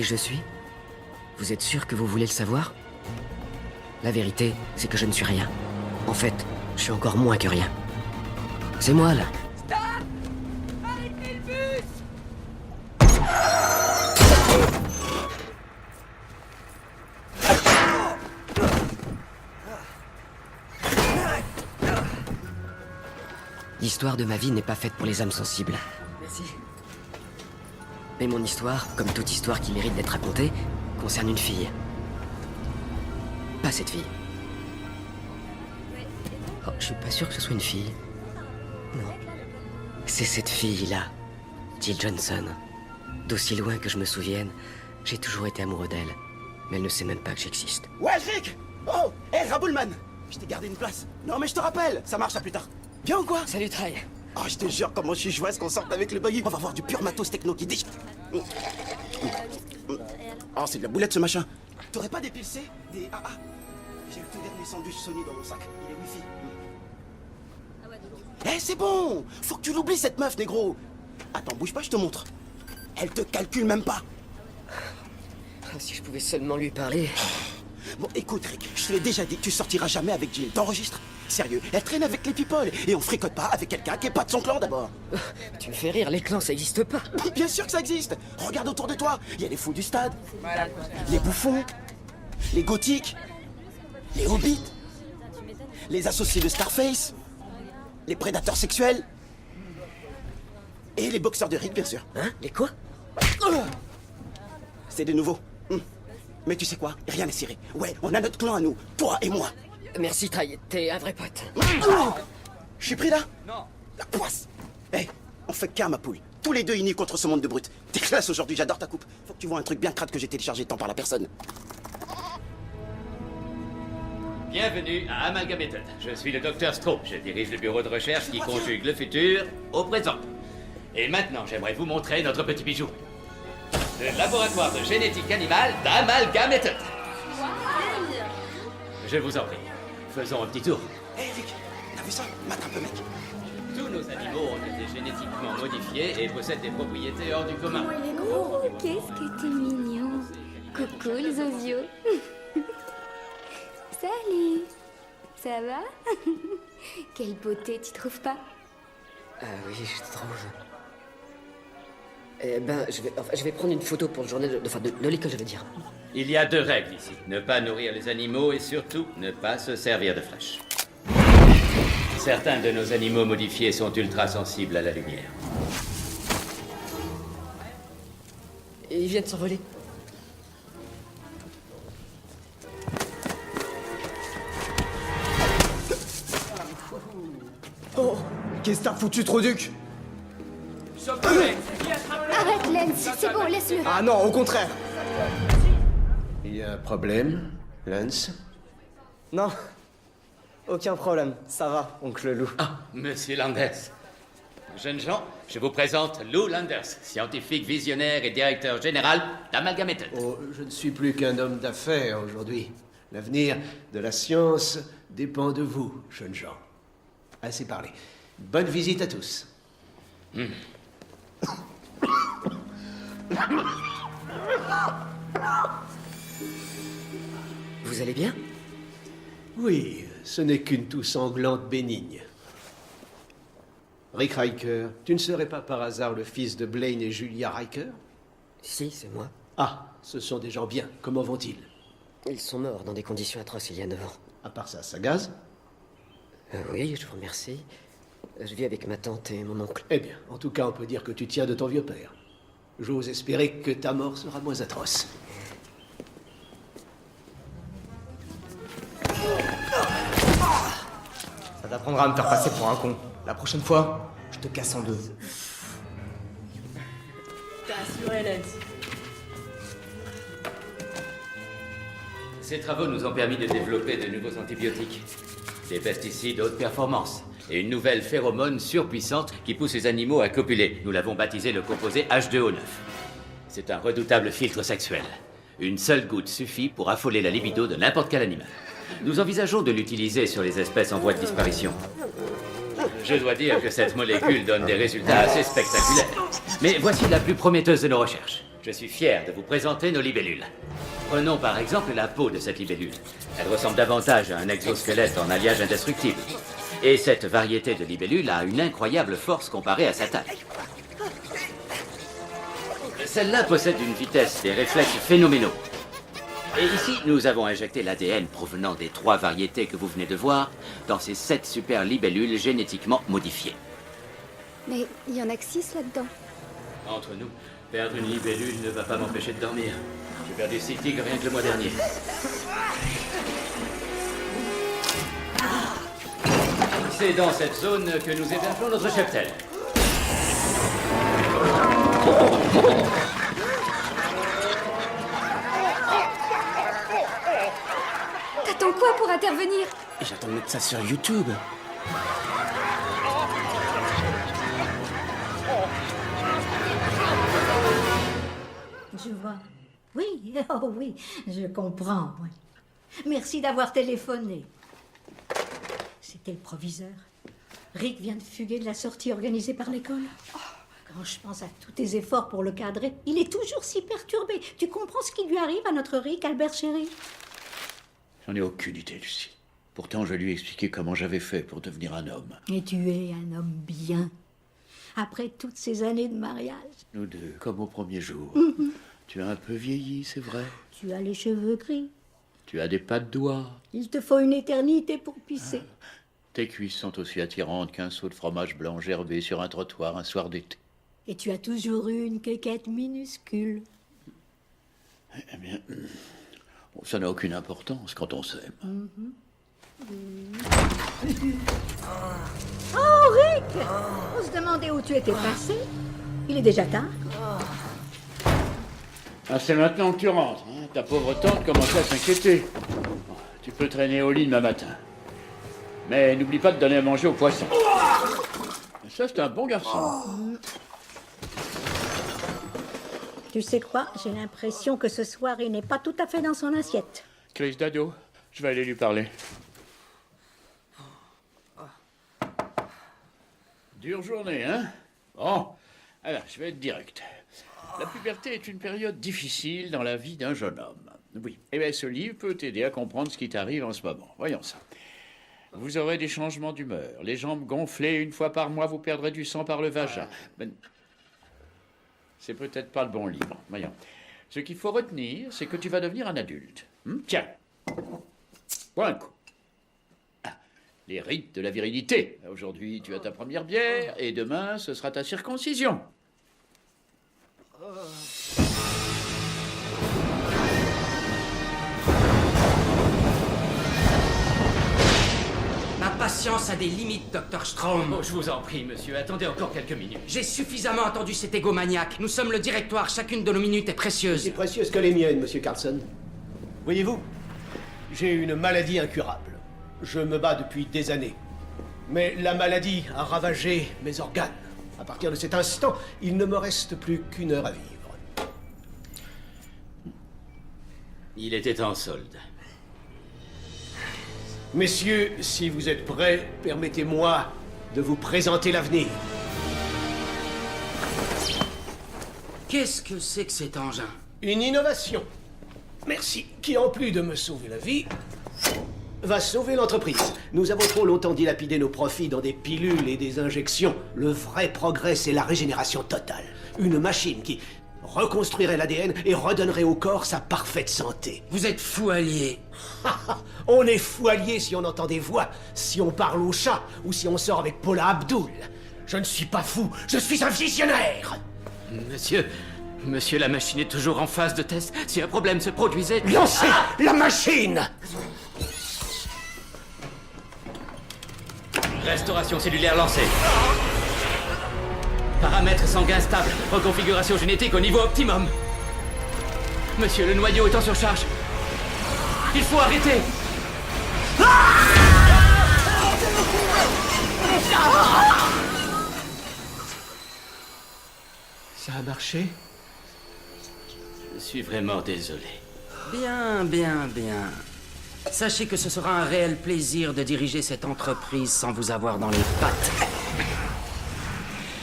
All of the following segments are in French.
je suis? Vous êtes sûr que vous voulez le savoir? La vérité, c'est que je ne suis rien. En fait, je suis encore moins que rien. C'est moi, là. Stop! Arrêtez le bus! L'histoire de ma vie n'est pas faite pour les âmes sensibles. Merci. Mais mon histoire, comme toute histoire qui mérite d'être racontée, concerne une fille. Pas cette fille. Oh, je suis pas sûr que ce soit une fille. Non. C'est cette fille-là, Jill Johnson. D'aussi loin que je me souvienne, j'ai toujours été amoureux d'elle. Mais elle ne sait même pas que j'existe. Ouais, Rick! Oh! Hé, Raboulman! Je t'ai gardé une place. Non, mais je te rappelle, ça marche à plus tard. Bien ou quoi? Salut, Try. Oh, je te jure, comment je suis joyeuse qu'on sorte avec le buggy. On va voir du pur matos techno qui déchire. Oh, c'est de la boulette ce machin. T'aurais pas des pilcés? Des AA? J'ai le tout dernier sandwich Sony dans mon sac. Il est wifi. Eh, c'est bon! Faut que tu l'oublies cette meuf, négro! Attends, bouge pas, je te montre. Elle te calcule même pas. Si je pouvais seulement lui parler. Bon, écoute, Rick, je te l'ai déjà dit, tu sortiras jamais avec Jill. T'enregistres? Sérieux, elle traîne avec les people. Et on fricote pas avec quelqu'un qui est pas de son clan d'abord. Tu me fais rire, les clans, ça existe pas. Bien sûr que ça existe. Regarde autour de toi. Il y a les fous du stade, les bouffons, les gothiques, les hobbits, les associés de Starface, les prédateurs sexuels et les boxeurs de Rick, bien sûr. Hein? Les quoi? C'est de nouveau. Mais tu sais quoi? Rien n'est serré. Ouais, on a notre clan à nous, toi et moi. Merci, Try, t'es un vrai pote. Je suis pris là? Non. La poisse. Hé, on fait qu'un, ma poule. Tous les deux unis contre ce monde de brutes. T'es classe aujourd'hui, j'adore ta coupe. Faut que tu vois un truc bien crade que j'ai téléchargé tant par la personne. Bienvenue à Amalgamated. Je suis le docteur Stroh. Je dirige le bureau de recherche qui conjugue le futur au présent. Et maintenant, j'aimerais vous montrer notre petit bijou. Le laboratoire de génétique animale d'Amalgamated. Je vous en prie. Faisons un petit tour. Hé, Rick, t'as vu ça? Mate un peu, mec. Tous nos animaux ont été génétiquement modifiés et possèdent des propriétés hors du commun. Oh, il est gros. Qu'est-ce que t'es mignon. Coucou, le Zozio. Salut. Ça va? Quelle beauté, tu trouves pas? Ah oui, je trouve. Eh ben, je vais prendre une photo pour le journal de l'école, je veux dire. Il y a 2 règles ici. Ne pas nourrir les animaux et surtout ne pas se servir de flèches. Certains de nos animaux modifiés sont ultra sensibles à la lumière. Et ils viennent s'envoler. Oh, qu'est-ce que t'as foutu, Troduc? Arrête, Lens, c'est bon, laisse-le. Ah non, au contraire. Il y a un problème, Lance? Non, aucun problème, ça va, oncle Lou. Ah, Monsieur Landers. Jeunes gens, je vous présente Lou Landers, scientifique visionnaire et directeur général d'Amalgamated. Oh, je ne suis plus qu'un homme d'affaires aujourd'hui. L'avenir de la science dépend de vous, jeunes gens. Assez parlé. Bonne visite à tous. Vous allez bien? Oui, ce n'est qu'une toux sanglante bénigne. Rick Riker, tu ne serais pas par hasard le fils de Blaine et Julia Riker? Si, c'est moi. Ah, ce sont des gens bien. Comment vont-ils? Ils sont morts dans des conditions atroces il y a 9 ans. À part ça, ça gaze? Oui, je vous remercie. Je vis avec ma tante et mon oncle. Eh bien, en tout cas, on peut dire que tu tiens de ton vieux père. J'ose espérer que ta mort sera moins atroce. Ça t'apprendra à me faire passer pour un con. La prochaine fois, je te casse en deux. Ces travaux nous ont permis de développer de nouveaux antibiotiques, des pesticides haute performance et une nouvelle phéromone surpuissante qui pousse les animaux à copuler. Nous l'avons baptisé le composé H2O9. C'est un redoutable filtre sexuel. Une seule goutte suffit pour affoler la libido de n'importe quel animal. Nous envisageons de l'utiliser sur les espèces en voie de disparition. Je dois dire que cette molécule donne des résultats assez spectaculaires. Mais voici la plus prometteuse de nos recherches. Je suis fier de vous présenter nos libellules. Prenons par exemple la peau de cette libellule. Elle ressemble davantage à un exosquelette en alliage indestructible. Et cette variété de libellule a une incroyable force comparée à sa taille. Celle-là possède une vitesse et des réflexes phénoménaux. Et ici, nous avons injecté l'ADN provenant des 3 variétés que vous venez de voir dans ces 7 super libellules génétiquement modifiées. Mais il y en a que 6 là-dedans. Entre nous, perdre une libellule ne va pas m'empêcher de dormir. J'ai perdu 6 tigres rien que le mois dernier. C'est dans cette zone que nous hébergeons notre cheptel. T'attends quoi pour intervenir? J'attends de mettre ça sur YouTube. Je vois. Oui, oh oui, je comprends, oui. Merci d'avoir téléphoné. C'était le proviseur. Rick vient de fuguer de la sortie organisée par l'école. Quand je pense à tous tes efforts pour le cadrer, il est toujours si perturbé. Tu comprends ce qui lui arrive à notre Rick, Albert chéri? J'en ai aucune idée, Lucie. Pourtant, je lui ai expliqué comment j'avais fait pour devenir un homme. Et tu es un homme bien. Après toutes ces années de mariage. Nous deux, comme au premier jour. Tu as un peu vieilli, c'est vrai. Tu as les cheveux gris. Tu as des pas de doigts. Il te faut une éternité pour pisser. Tes cuisses sont aussi attirantes qu'un seau de fromage blanc gerbé sur un trottoir un soir d'été. Et tu as toujours eu une quéquette minuscule. Eh bien, ça n'a aucune importance quand on s'aime. Oh, Rick! On se demandait où tu étais passé. Il est déjà tard. Ah, c'est maintenant que tu rentres. Hein. Ta pauvre tante commençait à s'inquiéter. Tu peux traîner au lit demain matin. Mais n'oublie pas de donner à manger aux poissons. Ça, c'est un bon garçon. Tu sais quoi? J'ai l'impression que ce soir, il n'est pas tout à fait dans son assiette. Crise d'ado, je vais aller lui parler. Dure journée, hein? Bon, alors, je vais être direct. La puberté est une période difficile dans la vie d'un jeune homme. Oui, et bien ce livre peut t'aider à comprendre ce qui t'arrive en ce moment. Voyons ça. Vous aurez des changements d'humeur, les jambes gonflées, 1 fois par mois, vous perdrez du sang par le vagin. Mais c'est peut-être pas le bon livre. Voyons. Ce qu'il faut retenir, c'est que tu vas devenir un adulte. Tiens, bois un coup. Ah, les rites de la virilité. Aujourd'hui, tu as ta première bière, et demain, ce sera ta circoncision. Ma patience a des limites, Dr. Strom. Oh, je vous en prie, monsieur, attendez encore quelques minutes. J'ai suffisamment attendu cet égomaniaque. Nous sommes le directoire, chacune de nos minutes est précieuse. C'est précieuse que les miennes, monsieur Carlson. Voyez-vous, j'ai une maladie incurable. Je me bats depuis des années. Mais la maladie a ravagé mes organes. À partir de cet instant, il ne me reste plus qu'1 heure à vivre. Il était en solde. Messieurs, si vous êtes prêts, permettez-moi de vous présenter l'avenir. Qu'est-ce que c'est que cet engin? Une innovation. Merci. Qui, en plus de me sauver la vie, va sauver l'entreprise. Nous avons trop longtemps dilapidé nos profits dans des pilules et des injections. Le vrai progrès, c'est la régénération totale. Une machine qui reconstruirait l'ADN et redonnerait au corps sa parfaite santé. Vous êtes fou allié. On est fou allié si on entend des voix, si on parle au chat ou si on sort avec Paula Abdul. Je ne suis pas fou, je suis un visionnaire. Monsieur, la machine est toujours en phase de test. Si un problème se produisait... Lancez la machine! Restauration cellulaire lancée. Paramètres sanguins stables. Reconfiguration génétique au niveau optimum. Monsieur, le noyau est en surcharge. Il faut arrêter. Ça a marché? Je suis vraiment désolé. Bien, bien, bien. Sachez que ce sera un réel plaisir de diriger cette entreprise sans vous avoir dans les pattes.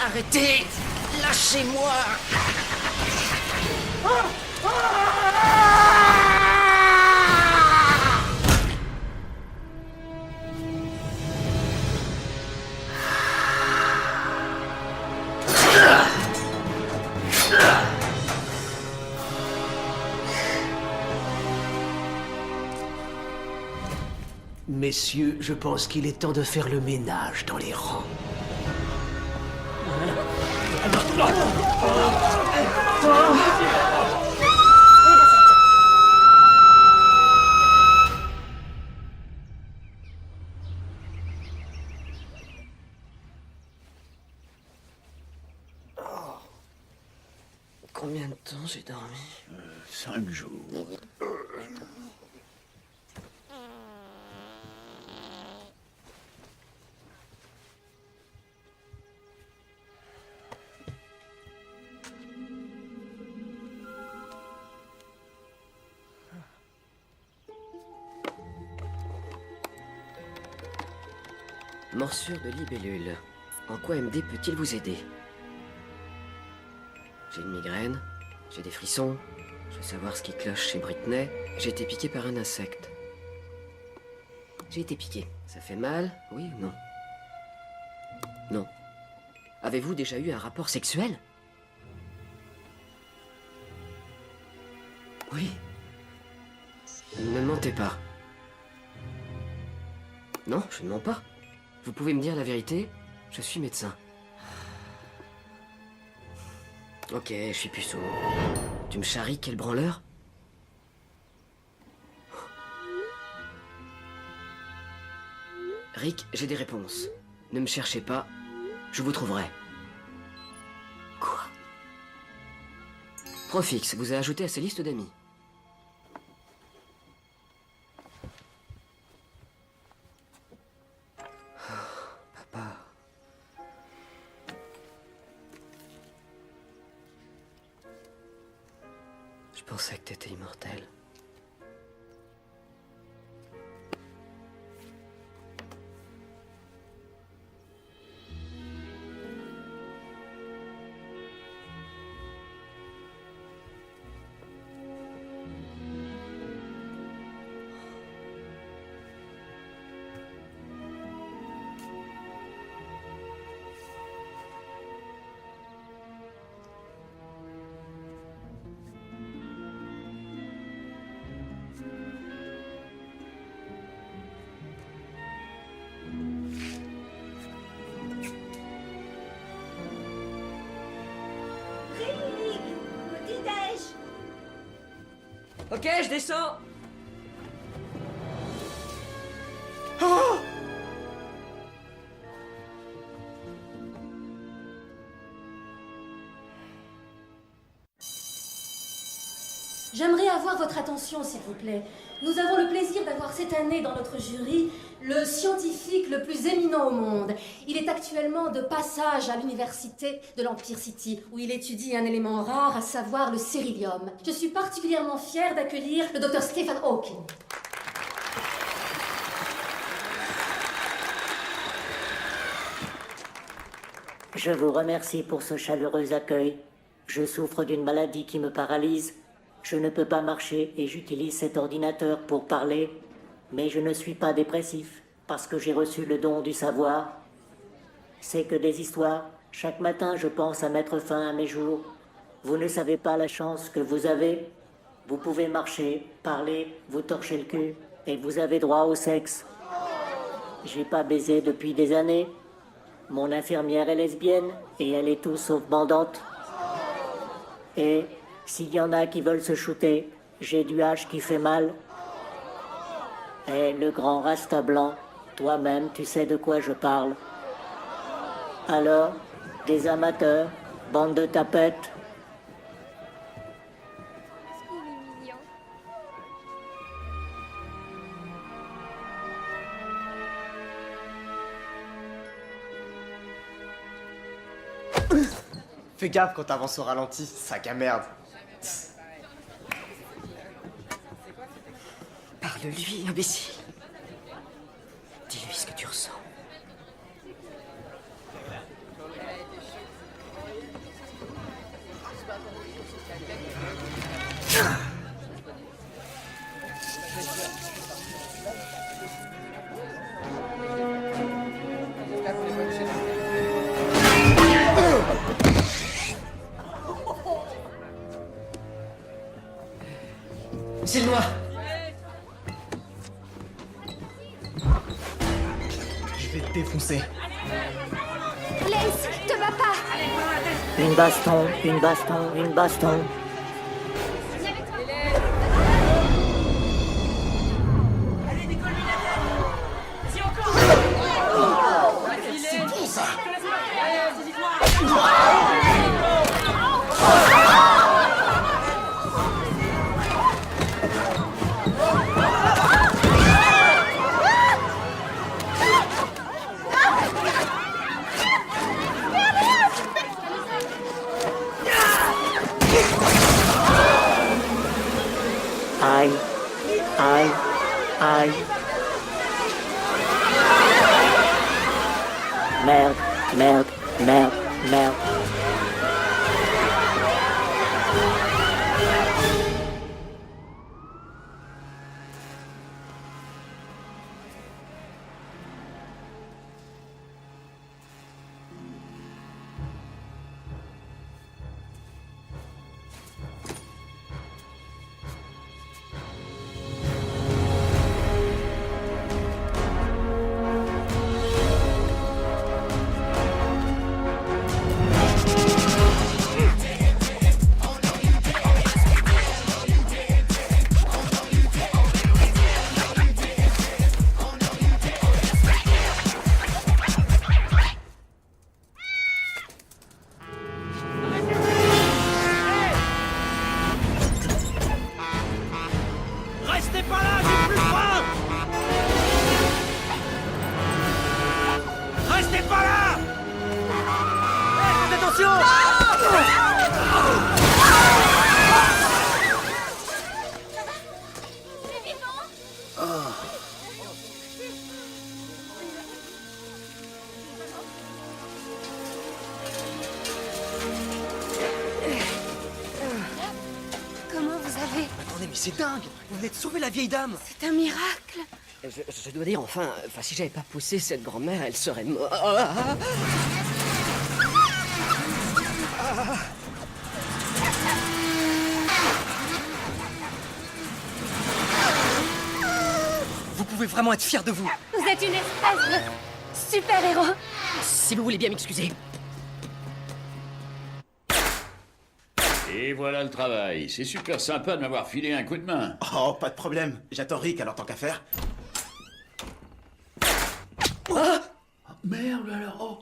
Arrêtez! Lâchez-moi! Messieurs, je pense qu'il est temps de faire le ménage dans les rangs. Combien de temps j'ai dormi? 5 jours. Morsure de libellule. En quoi MD peut-il vous aider? J'ai une migraine, j'ai des frissons, je veux savoir ce qui cloche chez Britney. J'ai été piqué par un insecte. J'ai été piqué. Ça fait mal, oui ou non? Non. Avez-vous déjà eu un rapport sexuel? Oui. Ne mentez pas. Non, je ne mens pas. Vous pouvez me dire la vérité? Je suis médecin. Ok, je suis puceau. Tu me charries, quel branleur? Rick, j'ai des réponses. Ne me cherchez pas, je vous trouverai. Quoi? Profix vous a ajouté à sa liste d'amis. Papa. Je pensais que t'étais immortel. Ok, je descends. Oh! J'aimerais avoir votre attention, s'il vous plaît. Nous avons le plaisir d'avoir cette année dans notre jury le scientifique le plus éminent au monde. Il est actuellement de passage à l'université de l'Empire City, où il étudie un élément rare, à savoir le céridium. Je suis particulièrement fière d'accueillir le Dr Stephen Hawking. Je vous remercie pour ce chaleureux accueil. Je souffre d'une maladie qui me paralyse. Je ne peux pas marcher et j'utilise cet ordinateur pour parler. Mais je ne suis pas dépressif, parce que j'ai reçu le don du savoir. C'est que des histoires. Chaque matin, je pense à mettre fin à mes jours. Vous ne savez pas la chance que vous avez. Vous pouvez marcher, parler, vous torcher le cul, et vous avez droit au sexe. J'ai pas baisé depuis des années. Mon infirmière est lesbienne, et elle est tout sauf bandante. Et s'il y en a qui veulent se shooter, j'ai du hache qui fait mal. Et le grand rasta blanc, toi-même, tu sais de quoi je parle. Alors, des amateurs, bande de tapettes. Fais gaffe quand t'avances au ralenti, sac à merde. Parle-lui, imbécile. Dis-lui ce que tu ressens. C'est le noir. Je vais te défoncer. Lace, te bats pas. Une baston, une baston, une baston. C'est bon ça. Aïe, aïe, aïe. Merde, merde, merde, merde. Restez pas là, j'ai plus faim. Restez pas là. Faites attention. Comment vous avez... Attendez, mais c'est dingue. Vous venez de sauver la vieille dame. C'est un miracle. Je dois dire, enfin, si j'avais pas poussé cette grand-mère, elle serait morte. Vous pouvez vraiment être fiers de vous. Vous êtes une espèce de super-héros. Si vous voulez bien m'excuser. Et voilà le travail. C'est super sympa de m'avoir filé un coup de main. Oh, pas de problème. J'attends Rick, alors tant qu'à faire. Merde alors, oh.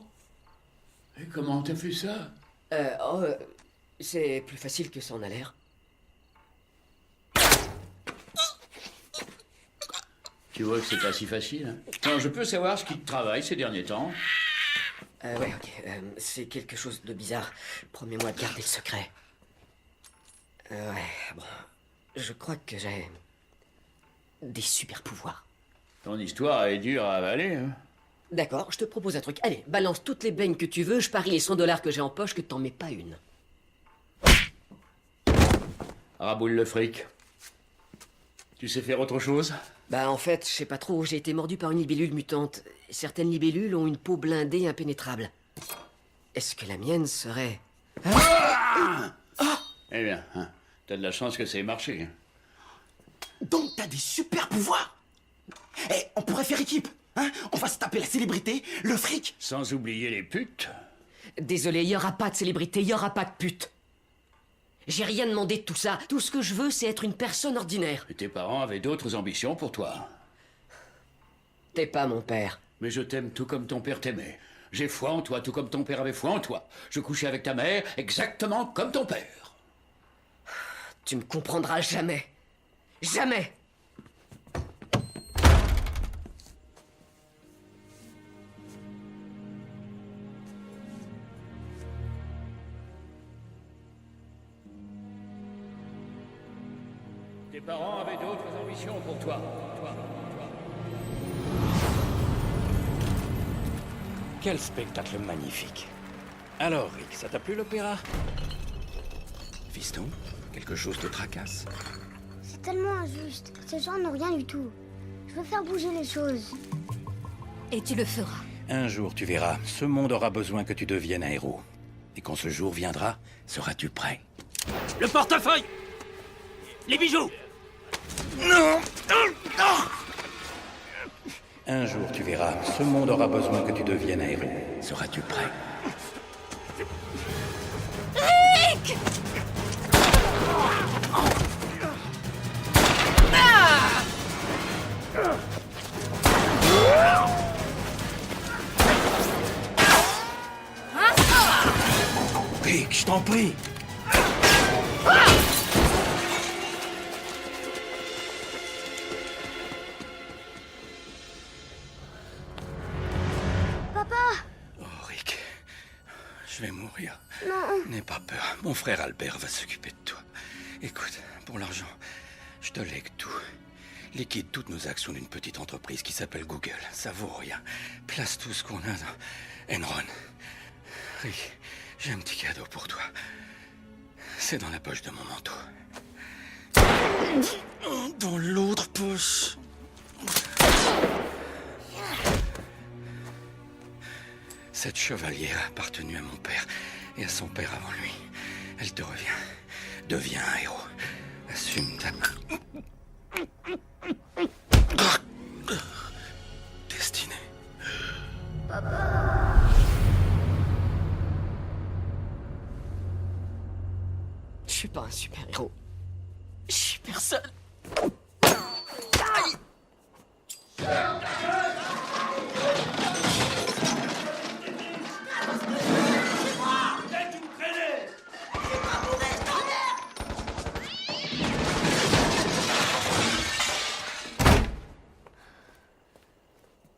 Et comment t'as fait ça? C'est plus facile que ça en a l'air. Tu vois que c'est pas si facile. Hein. Non, je peux savoir ce qui te travaille ces derniers temps? Ouais, ok. C'est quelque chose de bizarre. Promets-moi de garder le secret. Ouais, bon. Je crois que j'ai... des super pouvoirs. Ton histoire est dure à avaler, hein. D'accord, je te propose un truc. Allez, balance toutes les beignes que tu veux, je parie les 100 $ que j'ai en poche que t'en mets pas une. Raboule le fric. Tu sais faire autre chose? Bah en fait, je sais pas trop, j'ai été mordu par une libellule mutante. Certaines libellules ont une peau blindée impénétrable. Est-ce que la mienne serait... Eh bien, hein, t'as de la chance que ça ait marché. Hein. Donc t'as des super pouvoirs. Eh, on pourrait faire équipe, hein? On va se taper la célébrité, le fric. Sans oublier les putes. Désolé, y aura pas de célébrité, y aura pas de pute. J'ai rien demandé de tout ça. Tout ce que je veux, c'est être une personne ordinaire. Et tes parents avaient d'autres ambitions pour toi. T'es pas mon père. Mais je t'aime tout comme ton père t'aimait. J'ai foi en toi, tout comme ton père avait foi en toi. Je couchais avec ta mère exactement comme ton père. Tu me comprendras jamais. Jamais. Tes parents avaient d'autres ambitions pour toi. Quel spectacle magnifique. Alors, Rick, ça t'a plu l'opéra? Fiston, Quelque chose te tracasse? C'est tellement injuste. Ces gens n'ont rien du tout. Je veux faire bouger les choses. Et tu le feras. Un jour, tu verras, ce monde aura besoin que tu deviennes un héros. Et quand ce jour viendra, seras-tu prêt? Le portefeuille! Les bijoux! Non! Un jour, tu verras, ce monde aura besoin que tu deviennes un héros. Seras-tu prêt? Rick! Rick, je t'en prie! Papa! Oh, Rick, je vais mourir. Non. N'aie pas peur, mon frère Albert va s'occuper de toi. Écoute, pour l'argent, je te lègue tout. Liquide toutes nos actions d'une petite entreprise qui s'appelle Google. Ça vaut rien. Place tout ce qu'on a dans Enron. Rick, j'ai un petit cadeau pour toi. C'est dans la poche de mon manteau. Dans l'autre poche. Cette chevalière a appartenu à mon père et à son père avant lui. Elle te revient. Deviens un héros. Assume ta destinée. Papa. Je suis pas un super-héros. Je suis personne. Aïe!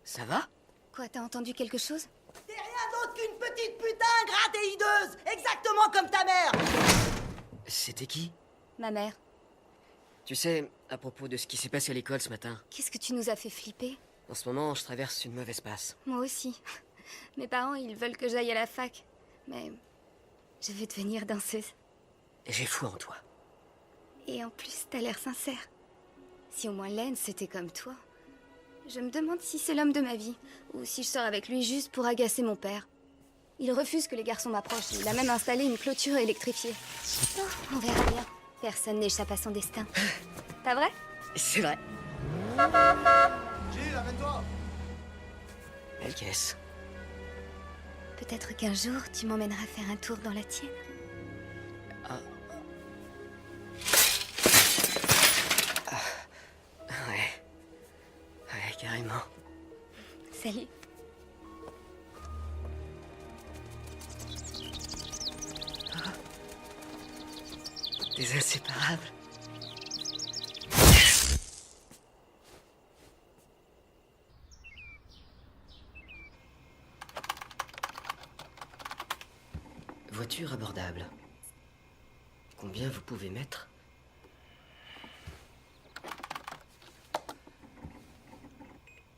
Ça va? Quoi, t'as entendu quelque chose? T'es rien d'autre qu'une petite putain ingrate et hideuse, exactement comme ta mère. C'était qui? Ma mère. Tu sais, à propos de ce qui s'est passé à l'école ce matin, Qu'est-ce que tu nous as fait flipper? en ce moment, je traverse une mauvaise passe. Moi aussi. Mes parents, ils veulent que j'aille à la fac. Mais je veux devenir danseuse. Et j'ai foi en toi. Et en plus, t'as l'air sincère. Si au moins Len, c'était comme toi. Je me demande si c'est l'homme de ma vie, ou si je sors avec lui juste pour agacer mon père. Il refuse que les garçons m'approchent. Il a même installé une clôture électrifiée. Oh, on verra bien. Personne n'échappe à son destin. Pas vrai? C'est vrai. Gilles, amène-toi. Belle caisse. Peut-être qu'un jour, tu m'emmèneras faire un tour dans la tienne. Ouais. Ouais, carrément. Salut. Des inséparables. Voiture abordable. Combien vous pouvez mettre?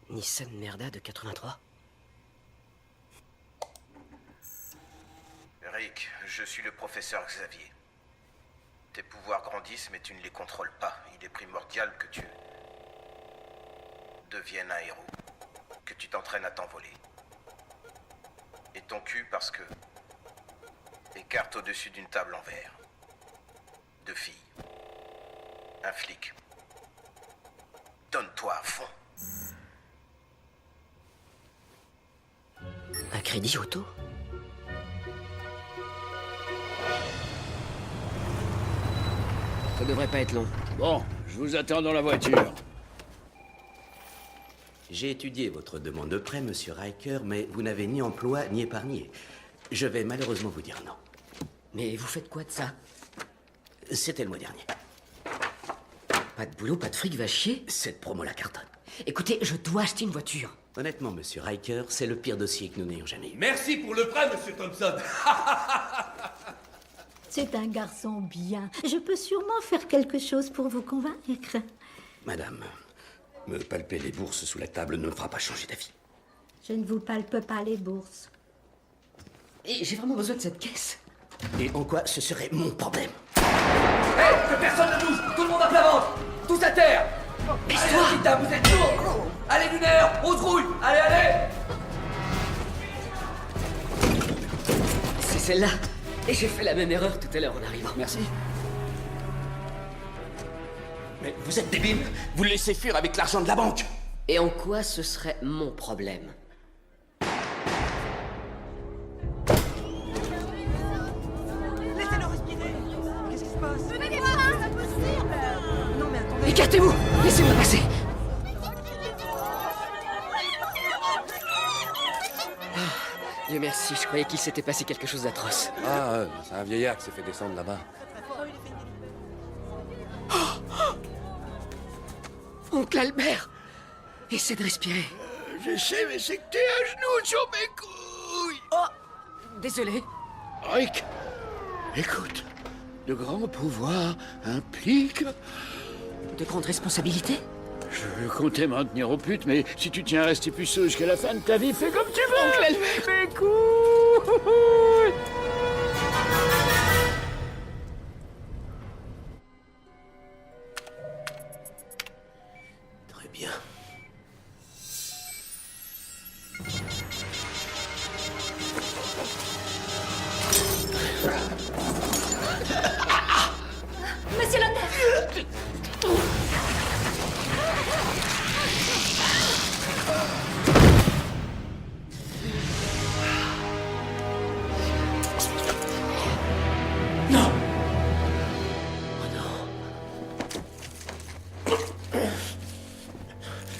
Nissan Merda de 83. Rick, je suis le professeur Xavier. Tes pouvoirs grandissent, mais tu ne les contrôles pas. Il est primordial que tu deviennes un héros. Que tu t'entraînes à t'envoler. Et ton cul parce que... Écarte au-dessus d'une table en verre. 2 filles. Un flic. Donne-toi à fond. Un crédit auto? Ça devrait pas être long. Bon, je vous attends dans la voiture. J'ai étudié votre demande de prêt, monsieur Riker, mais vous n'avez ni emploi ni épargné. Je vais malheureusement vous dire non. Mais vous faites quoi de ça? C'était le mois dernier. Pas de boulot, pas de fric, va chier? Cette promo la cartonne. Écoutez, je dois acheter une voiture. Honnêtement, monsieur Riker, c'est le pire dossier que nous n'ayons jamais eu. Merci pour le prêt, monsieur Thompson. C'est un garçon bien. Je peux sûrement faire quelque chose pour vous convaincre. Madame, me palper les bourses sous la table ne me fera pas changer d'avis. Je ne vous palpe pas les bourses. Et j'ai vraiment besoin de cette caisse. Et en quoi ce serait mon problème? Hé, que personne ne bouge. Tout le monde à plat ventre. Tous à terre. Allez, putain, vous êtes lourds. Allez, lunaire, on se rouille. Allez, allez. C'est celle-là. Et j'ai fait la même erreur tout à l'heure en arrivant. Merci. Mais vous êtes débile. Vous le laissez fuir avec l'argent de la banque. Et en quoi ce serait mon problème? Laissez-le respirer. Qu'est-ce qui se passe? Venez voir, c'est impossible. Non mais attendez. Écartez-vous. Laissez-moi passer. Dieu merci, je croyais qu'il s'était passé quelque chose d'atroce. Ah, c'est un vieillard qui s'est fait descendre là-bas. Oncle Albert, essaie de respirer. Je sais, mais c'est que t'es à genoux sur mes couilles. Oh, désolé. Rick, écoute, de grands pouvoirs impliquent... De grandes responsabilités? Je comptais m'en tenir aux putes, mais si tu tiens à rester puceau jusqu'à la fin de ta vie, fais comme tu veux. Oncle Albert. Mes couilles. Très bien. Monsieur le notaire. Non.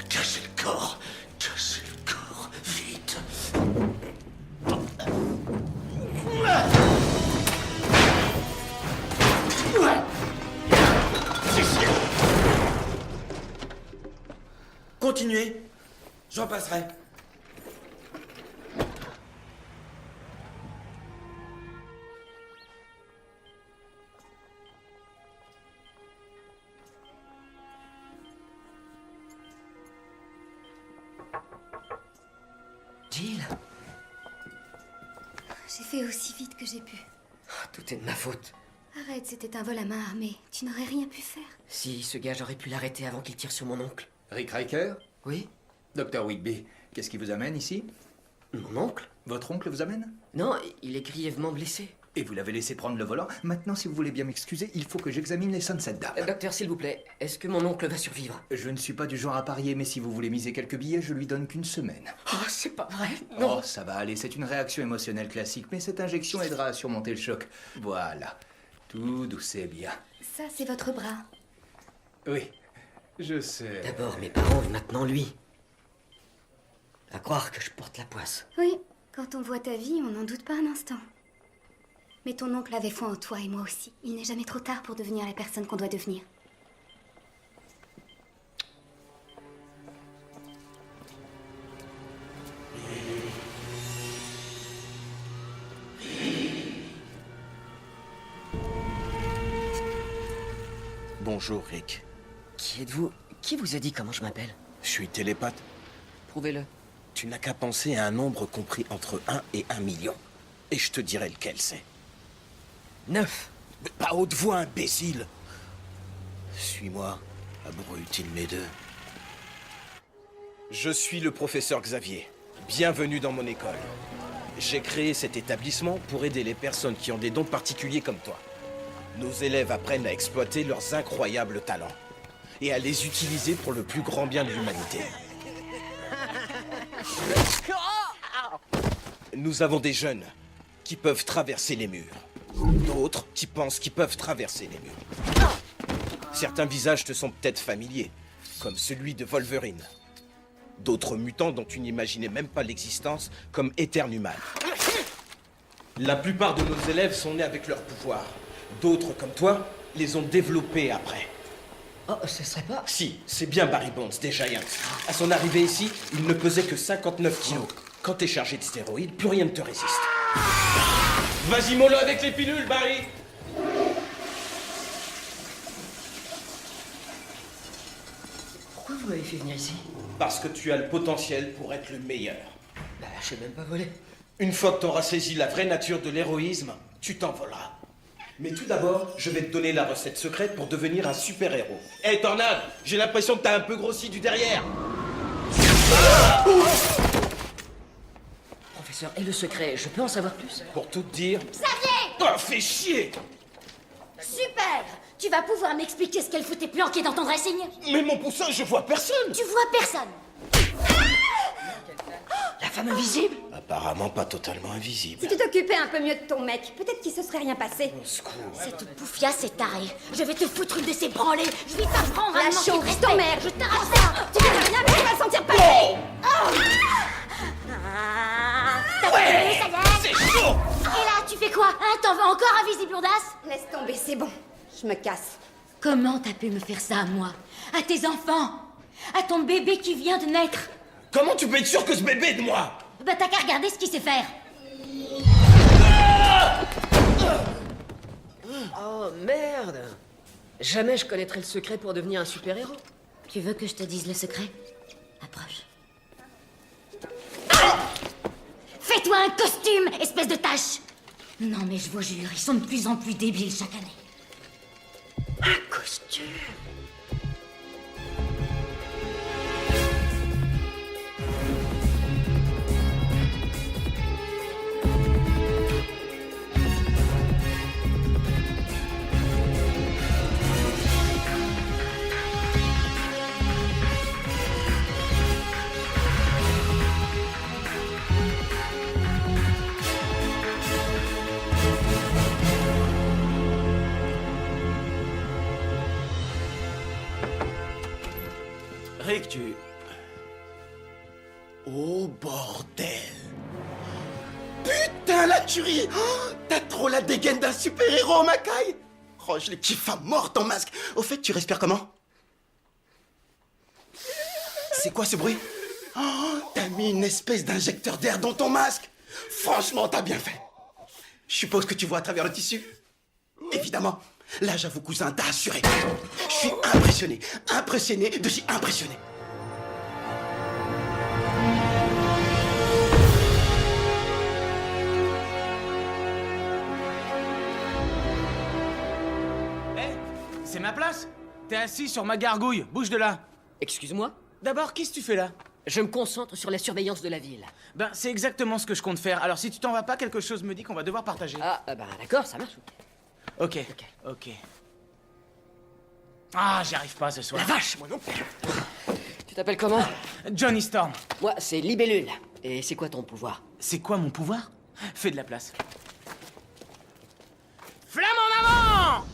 Cassez le corps. Cassez le corps. Vite. Continuez. J'en passerai. Jill, J'ai fait aussi vite que j'ai pu. tout est de ma faute. Arrête, c'était un vol à main armée. Tu n'aurais rien pu faire. Si, ce gars, j'aurais pu l'arrêter avant qu'il tire sur mon oncle. Rick Riker? Oui? Docteur Whitby, qu'est-ce qui vous amène ici? Mon oncle? Votre oncle vous amène? Non, il est grièvement blessé. Et vous l'avez laissé prendre le volant? Maintenant, si vous voulez bien m'excuser, il faut que j'examine les sons de cette dame. Docteur, s'il vous plaît, est-ce que mon oncle va survivre? Je ne suis pas du genre à parier, mais si vous voulez miser quelques billets, je lui donne qu'une semaine. Oh, c'est pas vrai, non. Oh, ça va aller, c'est une réaction émotionnelle classique, mais cette injection aidera à surmonter le choc. Voilà. Tout douce et bien. Ça, c'est votre bras. Oui, je sais. D'abord mes parents et maintenant lui. À croire que je porte la poisse. Oui, quand on voit ta vie, on n'en doute pas un instant. Mais ton oncle avait foi en toi et moi aussi. Il n'est jamais trop tard pour devenir la personne qu'on doit devenir. Bonjour, Rick. Qui êtes-vous? Qui vous a dit comment je m'appelle? Je suis télépathe. Prouvez-le. Tu n'as qu'à penser à un nombre compris entre 1 et 1 million. Et je te dirai lequel c'est. 9. Mais pas haute voix, imbécile. Suis-moi, abruti de mes deux. Je suis le professeur Xavier. Bienvenue dans mon école. J'ai créé cet établissement pour aider les personnes qui ont des dons particuliers comme toi. Nos élèves apprennent à exploiter leurs incroyables talents et à les utiliser pour le plus grand bien de l'humanité. Nous avons des jeunes qui peuvent traverser les murs. D'autres qui pensent qu'ils peuvent traverser les murs. Certains visages te sont peut-être familiers, comme celui de Wolverine. D'autres mutants dont tu n'imaginais même pas l'existence, comme Eternuman. La plupart de nos élèves sont nés avec leur pouvoir. D'autres, comme toi, les ont développés après. Oh, ce serait pas... Si, c'est bien Barry Bonds, des Giants. À son arrivée ici, il ne pesait que 59 kilos. Quand t'es chargé de stéroïdes, plus rien ne te résiste. Vas-y, mollo avec les pilules, Barry! Pourquoi vous m'avez fait venir ici? Parce que tu as le potentiel pour être le meilleur. Bah, je sais même pas voler. Une fois que t'auras saisi la vraie nature de l'héroïsme, tu t'envoleras. Mais tout d'abord, je vais te donner la recette secrète pour devenir un super-héros. Hé, Tornade, j'ai l'impression que t'as un peu grossi du derrière. Professeur, et le secret, je peux en savoir plus? Pour tout te dire... Xavier! Oh, fais chier! Super! Tu vas pouvoir m'expliquer ce qu'elle foutait planquée dans ton dressing? Mais mon poussin, je vois personne! Tu vois personne! La femme invisible? Apparemment pas totalement invisible. Si tu t'occupais un peu mieux de ton mec, peut-être qu'il se serait rien passé. Cette poufiasse est tarée. Je vais te foutre une de ces branlées. Je vais t'apprendre à La manquer de chose, respect. ton mère. Je t'arrache ça. Tu verras rien, mais tu vas le sentir passer. T'as Ouais, trouvé, ça y est? C'est chaud! Et là, tu fais quoi? Hein? T'en veux encore, invisible blondasse? Laisse tomber, c'est bon. Je me casse. Comment t'as pu me faire ça à moi? À tes enfants? À ton bébé qui vient de naître? Comment tu peux être sûr que ce bébé est de moi? Bah t'as qu'à regarder ce qu'il sait faire. Oh, merde! Jamais je connaîtrais le secret pour devenir un super-héros. Tu veux que je te dise le secret? Approche. Fais-toi un costume, espèce de tâche! Non mais je vous jure, ils sont de plus en plus débiles chaque année. Un costume? Rick, tu... Oh, bordel! Putain, la tuerie! Oh, t'as trop la dégaine d'un super-héros, Mackay! Oh, je les kiffe à mort, ton masque! Au fait, tu respires comment? C'est quoi ce bruit? Oh, t'as mis une espèce d'injecteur d'air dans ton masque! Franchement, t'as bien fait! Je suppose que tu vois à travers le tissu? Évidemment! Là, j'avoue, cousin, t'as assuré! Je suis impressionné de chez impressionné! C'est ma place? T'es assis sur ma gargouille, bouge de là. Excuse-moi? D'abord, qu'est-ce que tu fais là? Je me concentre sur la surveillance de la ville. Ben, c'est exactement ce que je compte faire. Alors, si tu t'en vas pas, quelque chose me dit qu'on va devoir partager. Ah, bah d'accord, ça marche. Ok. Ah, j'y arrive pas ce soir. La vache, moi non plus. Tu t'appelles comment? Johnny Storm. Moi, c'est Libellule. Et c'est quoi ton pouvoir? C'est quoi mon pouvoir? Fais de la place. Flamme en avant!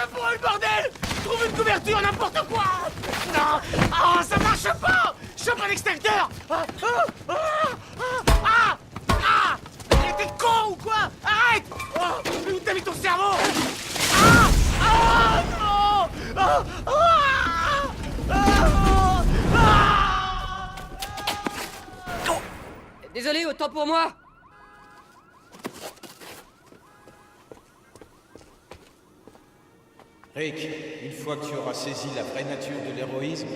Je pourrais le bordel! Trouve une couverture, n'importe quoi! Non! Ah, ça marche pas! Chope un extincteur! T'es con ou quoi? Arrête! Mais où t'as mis ton cerveau? Non! Désolé, autant pour moi. Rick, une fois que tu auras saisi la vraie nature de l'héroïsme,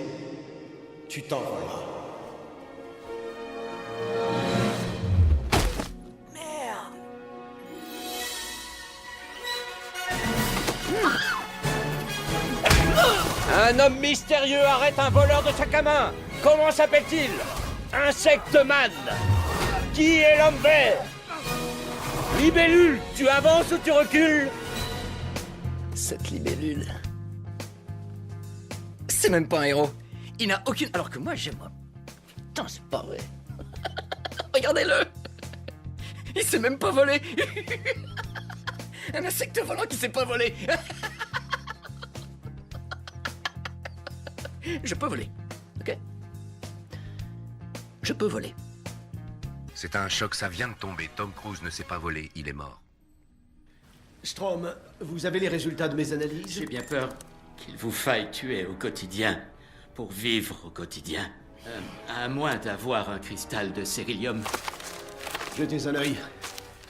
tu t'envoleras. Un homme mystérieux arrête un voleur de sac à main. Comment s'appelle-t-il? Insecteman. Qui est l'homme vert? Libellule, tu avances ou tu recules? Cette libellule. C'est même pas un héros. Il n'a aucune. Alors que moi, j'aime. Putain, c'est pas vrai. Regardez-le. Il sait même pas voler. Un insecte volant qui sait pas voler. Je peux voler. Ok? Je peux voler. C'est un choc, ça vient de tomber. Tom Cruise ne sait pas voler, il est mort. Strom, vous avez les résultats de mes analyses? J'ai bien peur qu'il vous faille tuer au quotidien pour vivre au quotidien. À moins d'avoir un cristal de cérillium. Jetez un œil.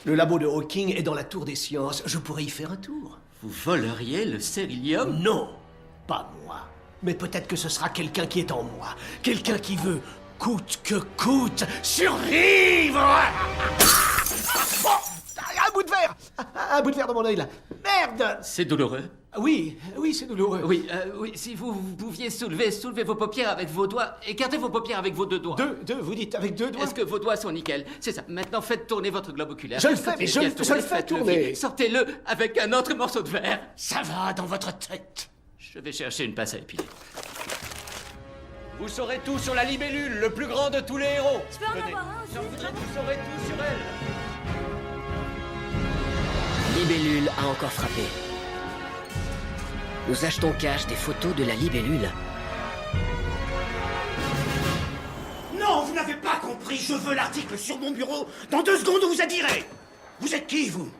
Le labo de Hawking est dans la tour des sciences. Je pourrais y faire un tour. Vous voleriez le cérillium? Non, pas moi. Mais peut-être que ce sera quelqu'un qui est en moi. Quelqu'un qui veut coûte que coûte, survivre. Un bout de verre. Un bout de verre dans mon œil, là. Merde. C'est douloureux? Oui, c'est douloureux. Oui, si vous pouviez soulevez vos paupières avec vos doigts. Écartez vos paupières avec vos deux doigts. Deux, vous dites avec deux doigts? Est-ce que vos doigts sont nickel? C'est ça. Maintenant, faites tourner votre globe oculaire. Je le fais, mais je le fais tourner. Sortez-le avec un autre morceau de verre. Ça va dans votre tête. Je vais chercher une pince à épiler. Vous saurez tout sur la libellule, le plus grand de tous les héros. Je peux en avoir un aussi. Vous saurez tout sur elle. Libellule a encore frappé. Nous achetons cash des photos de la libellule. Non, vous n'avez pas compris. Je veux l'article sur mon bureau. Dans 2 secondes, vous adirez. Vous êtes qui, vous?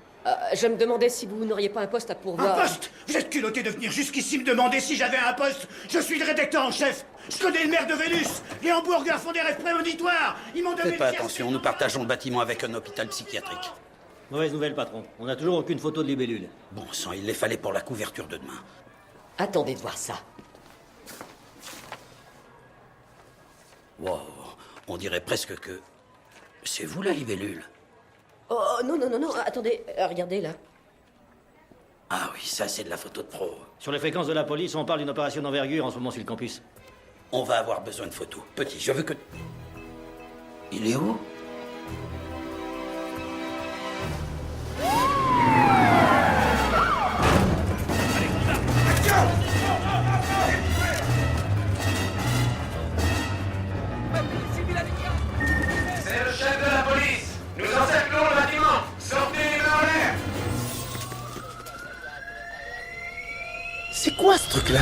Je me demandais si vous n'auriez pas un poste à pourvoir. Un poste? Vous êtes culotté de venir jusqu'ici me demander si j'avais un poste. Je suis le rédacteur en chef. Je connais le maire de Vénus. Les hamburgers font des rêves prémonitoires. Ils m'ont donné... Faites pas attention, nous partageons le bâtiment avec un hôpital psychiatrique. Mauvaise nouvelle, patron. On n'a toujours aucune photo de libellule. Bon sang, il les fallait pour la couverture de demain. Attendez de voir ça. Wow, on dirait presque que... C'est vous la libellule? Oh, non, attendez, regardez là. Ah oui, ça c'est de la photo de pro. Sur les fréquences de la police, on parle d'une opération d'envergure en ce moment sur le campus. On va avoir besoin de photos. Petit, je veux que... Il est où? C'est le chef de la police. Nous encerclons le bâtiment. Sortez les mains en l'air. C'est quoi ce truc-là?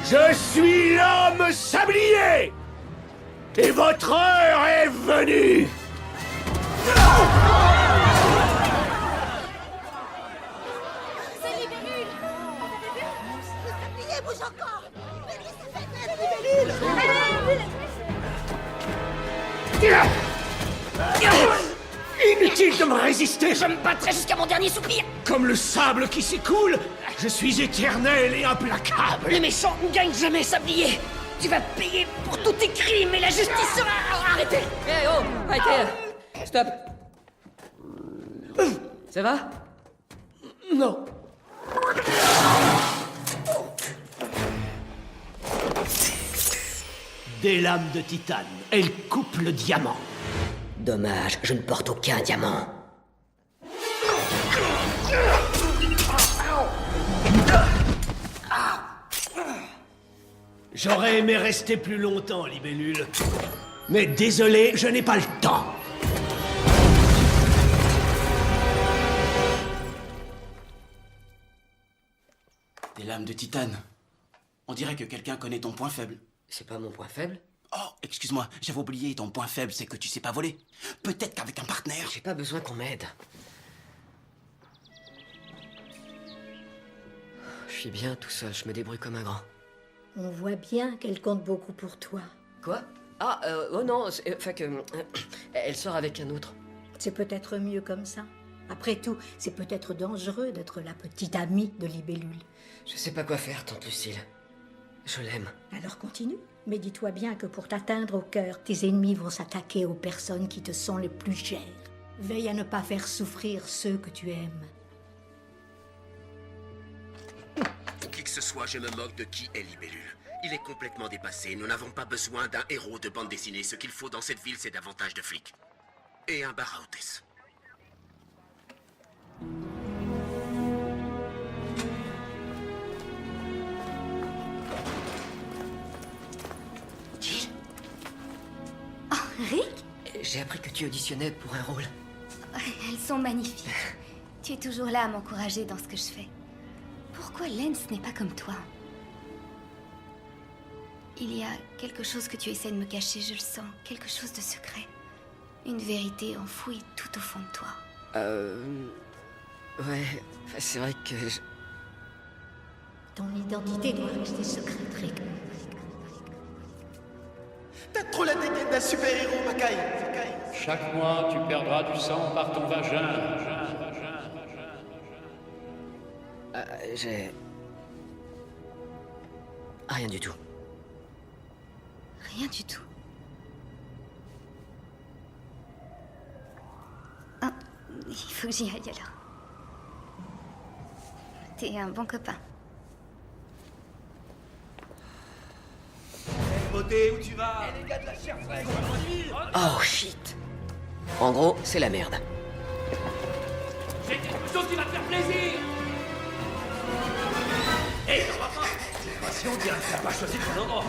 Je suis l'homme sablier. Et votre heure est venue. C'est libellule. Le sablier bouge encore. Mais lui, c'est libellule. Inutile de me résister. Je me battrai jusqu'à mon dernier soupir. Comme le sable qui s'écoule, je suis éternel et implacable. Les méchants ne gagnent jamais, sablier. Tu vas payer pour tous tes crimes et la justice sera... Arrêtez. Eh oh, arrêtez. Stop. Ça va? Non. Des lames de titane. Elles coupent le diamant. Dommage, je ne porte aucun diamant. J'aurais aimé rester plus longtemps, libellule. Mais désolé, je n'ai pas le temps. Des lames de titane. On dirait que quelqu'un connaît ton point faible. C'est pas mon point faible? Oh, excuse-moi, j'avais oublié, ton point faible, c'est que tu sais pas voler. Peut-être qu'avec un partenaire... J'ai pas besoin qu'on m'aide. Je suis bien tout seul, je me débrouille comme un grand. On voit bien qu'elle compte beaucoup pour toi. Quoi? Ah, oh non, enfin que... elle sort avec un autre. C'est peut-être mieux comme ça. Après tout, c'est peut-être dangereux d'être la petite amie de libellule. Je sais pas quoi faire, tante Lucille. Je l'aime. Alors continue. Mais dis-toi bien que pour t'atteindre au cœur, tes ennemis vont s'attaquer aux personnes qui te sont les plus chères. Veille à ne pas faire souffrir ceux que tu aimes. Pour qui que ce soit, je me moque de qui est Libellule. Il est complètement dépassé. Nous n'avons pas besoin d'un héros de bande dessinée. Ce qu'il faut dans cette ville, c'est davantage de flics. Et un bar à hôtesse. Jill? Oh, Rick? J'ai appris que tu auditionnais pour un rôle. Elles sont magnifiques. Tu es toujours là à m'encourager dans ce que je fais. Pourquoi Lance n'est pas comme toi? Il y a quelque chose que tu essaies de me cacher, je le sens. Quelque chose de secret. Une vérité enfouie tout au fond de toi. Ouais, c'est vrai que... Ton identité doit rester secrète, Rick. Ta T'as trop la dégaine d'un super-héros, Mackay. Chaque mois, tu perdras du sang par ton vagin. J'ai... Rien du tout. Rien du tout. Ah, il faut que j'y aille alors. T'es un bon copain. Beauté, où tu vas? Les gars de la chair fraîche, Oh shit. En gros, c'est la merde. j'ai quelque chose qui va te faire plaisir. Hé, on va pas. Cette fois-ci, on dirait que t'as pas choisi ton endroit.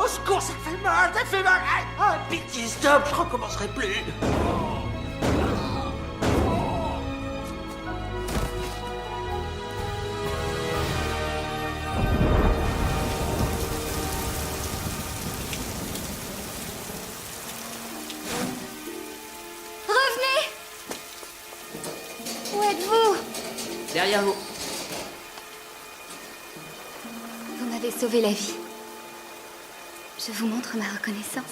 Au secours, ça fait mal, ça fait mal. Ah, pitié, stop, je recommencerai plus. Revenez! Où êtes-vous? Derrière vous. Vous m'avez sauvé la vie. Je vous montre ma reconnaissance.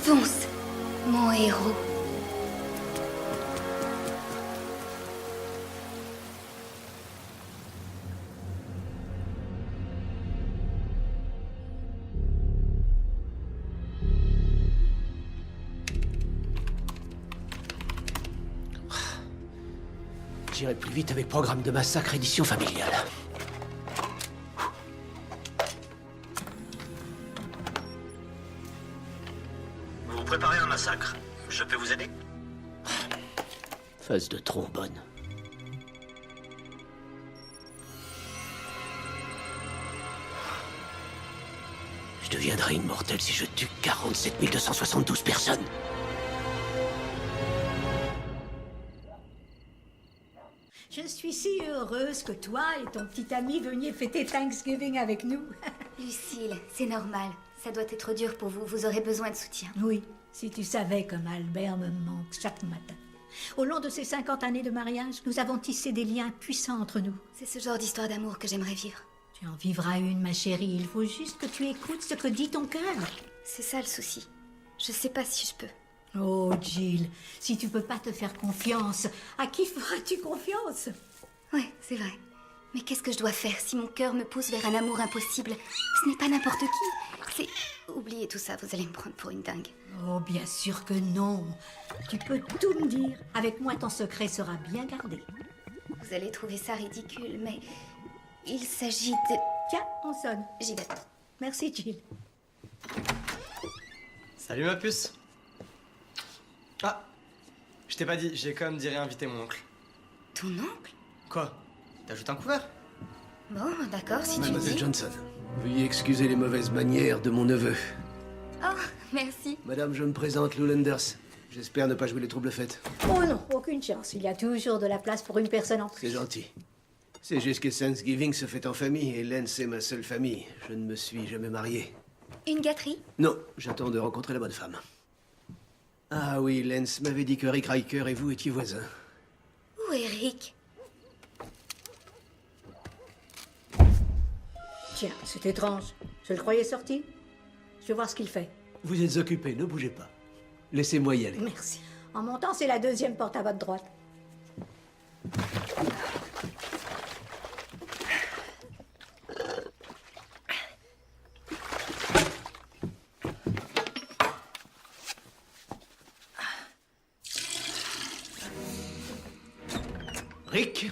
Fonce, mon héros. J'irai plus vite avec Programme de massacre édition familiale. Vous préparez un massacre. Je peux vous aider? Phase de trombone. Je deviendrai immortel si je tue 47 272 personnes. Je suis si heureuse que toi et ton petit ami veniez fêter Thanksgiving avec nous. Lucille, c'est normal. Ça doit être dur pour vous. Vous aurez besoin de soutien. Oui, si tu savais comme Albert me manque chaque matin. Au long de ces 50 années de mariage, nous avons tissé des liens puissants entre nous. C'est ce genre d'histoire d'amour que j'aimerais vivre. Tu en vivras une, ma chérie. Il faut juste que tu écoutes ce que dit ton cœur. C'est ça le souci. Je sais pas si je peux. Oh, Jill, si tu peux pas te faire confiance, à qui feras-tu confiance? Ouais, c'est vrai. Mais qu'est-ce que je dois faire si mon cœur me pousse vers un amour impossible? Ce n'est pas n'importe qui. C'est... Oubliez tout ça, vous allez me prendre pour une dingue. Oh, bien sûr que non. Tu peux tout me dire. Avec moi, ton secret sera bien gardé. Vous allez trouver ça ridicule, mais... il s'agit de... Tiens, on sonne. J'y vais. Merci, Jill. Salut ma puce. Ah, je t'ai pas dit, j'ai quand même dit réinviter mon oncle. Ton oncle? Quoi? T'ajoutes un couvert? Bon, d'accord, si tu Mademoiselle dis. Johnson, veuillez excuser les mauvaises manières de mon neveu. Oh, merci. Madame, je me présente, Lou Landers. J'espère ne pas jouer les troubles fêtes. Oh non, aucune chance. Il y a toujours de la place pour une personne en plus. C'est gentil. C'est juste que Thanksgiving se fait en famille et Len, c'est ma seule famille. Je ne me suis jamais marié. Une gâterie? Non, j'attends de rencontrer la bonne femme. Ah oui, Lens m'avait dit que Rick Riker et vous étiez voisins. Où est Rick? Tiens, c'est étrange. Je le croyais sorti. Je vais voir ce qu'il fait. Vous êtes occupé, ne bougez pas. Laissez-moi y aller. Merci. En montant, c'est la deuxième porte à votre droite. Rick?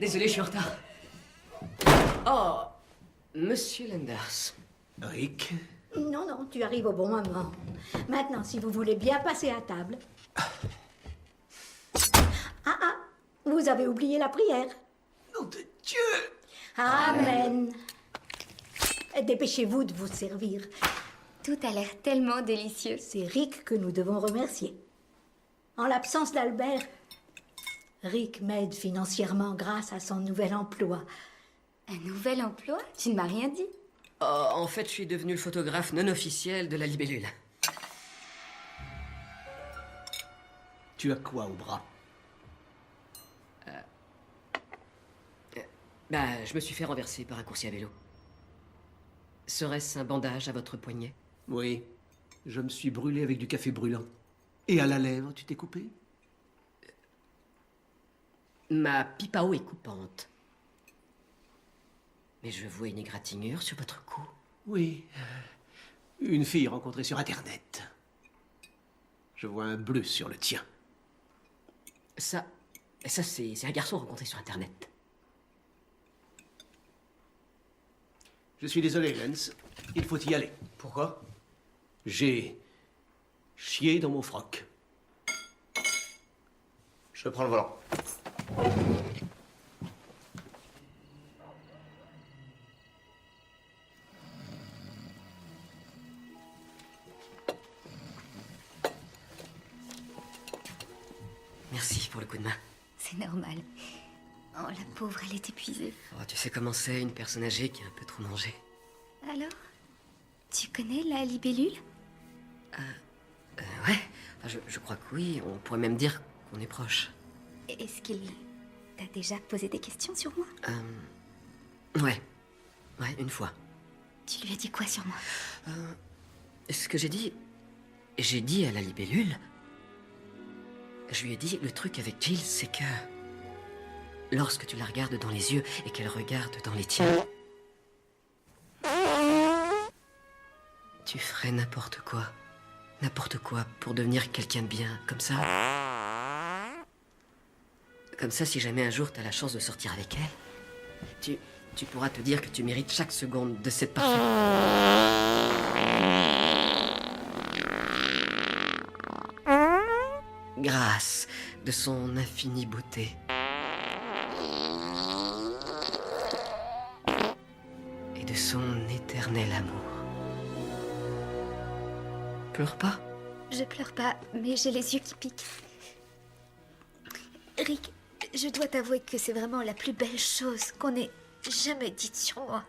Désolé, je suis en retard. Oh, Monsieur Landers. Rick? Non, non, tu arrives au bon moment. Maintenant, si vous voulez bien passer à table. Ah, vous avez oublié la prière. Nom de Dieu! Amen. Dépêchez-vous de vous servir. Tout a l'air tellement délicieux. C'est Rick que nous devons remercier. En l'absence d'Albert, Rick m'aide financièrement grâce à son nouvel emploi. Un nouvel emploi? Tu ne m'as rien dit. Oh, en fait, je suis devenu le photographe non officiel de la libellule. Tu as quoi au bras? Je me suis fait renverser par un coursier à vélo. Serait-ce un bandage à votre poignet? Oui. Je me suis brûlé avec du café brûlant. Et à la lèvre, tu t'es coupé? Ma pipe à eau est coupante. Mais je vois une égratignure sur votre cou. Oui. Une fille rencontrée sur Internet. Je vois un bleu sur le tien. Ça c'est un garçon rencontré sur Internet. Je suis désolé, Lance. Il faut y aller. Pourquoi? J'ai chié dans mon froc. Je prends le volant. Merci pour le coup de main. C'est normal. Oh, la pauvre, elle est épuisée. Oh, tu sais comment c'est, une personne âgée qui a un peu trop mangé. Alors, tu connais la libellule? Ouais, enfin, je crois que oui, on pourrait même dire qu'on est proches. Est-ce qu'il t'a déjà posé des questions sur moi? Ouais, une fois. Tu lui as dit quoi sur moi? Ce que j'ai dit à la libellule, je lui ai dit, le truc avec Jill, c'est que lorsque tu la regardes dans les yeux et qu'elle regarde dans les tiens, tu ferais n'importe quoi pour devenir quelqu'un de bien, comme ça. Comme ça, si jamais un jour t'as la chance de sortir avec elle, tu pourras te dire que tu mérites chaque seconde de cette parfaite. Grâce de son infinie beauté. Et de son éternel amour. Pleure pas. Je pleure pas, mais j'ai les yeux qui piquent. Rick, je dois t'avouer que c'est vraiment la plus belle chose qu'on ait jamais dite sur moi.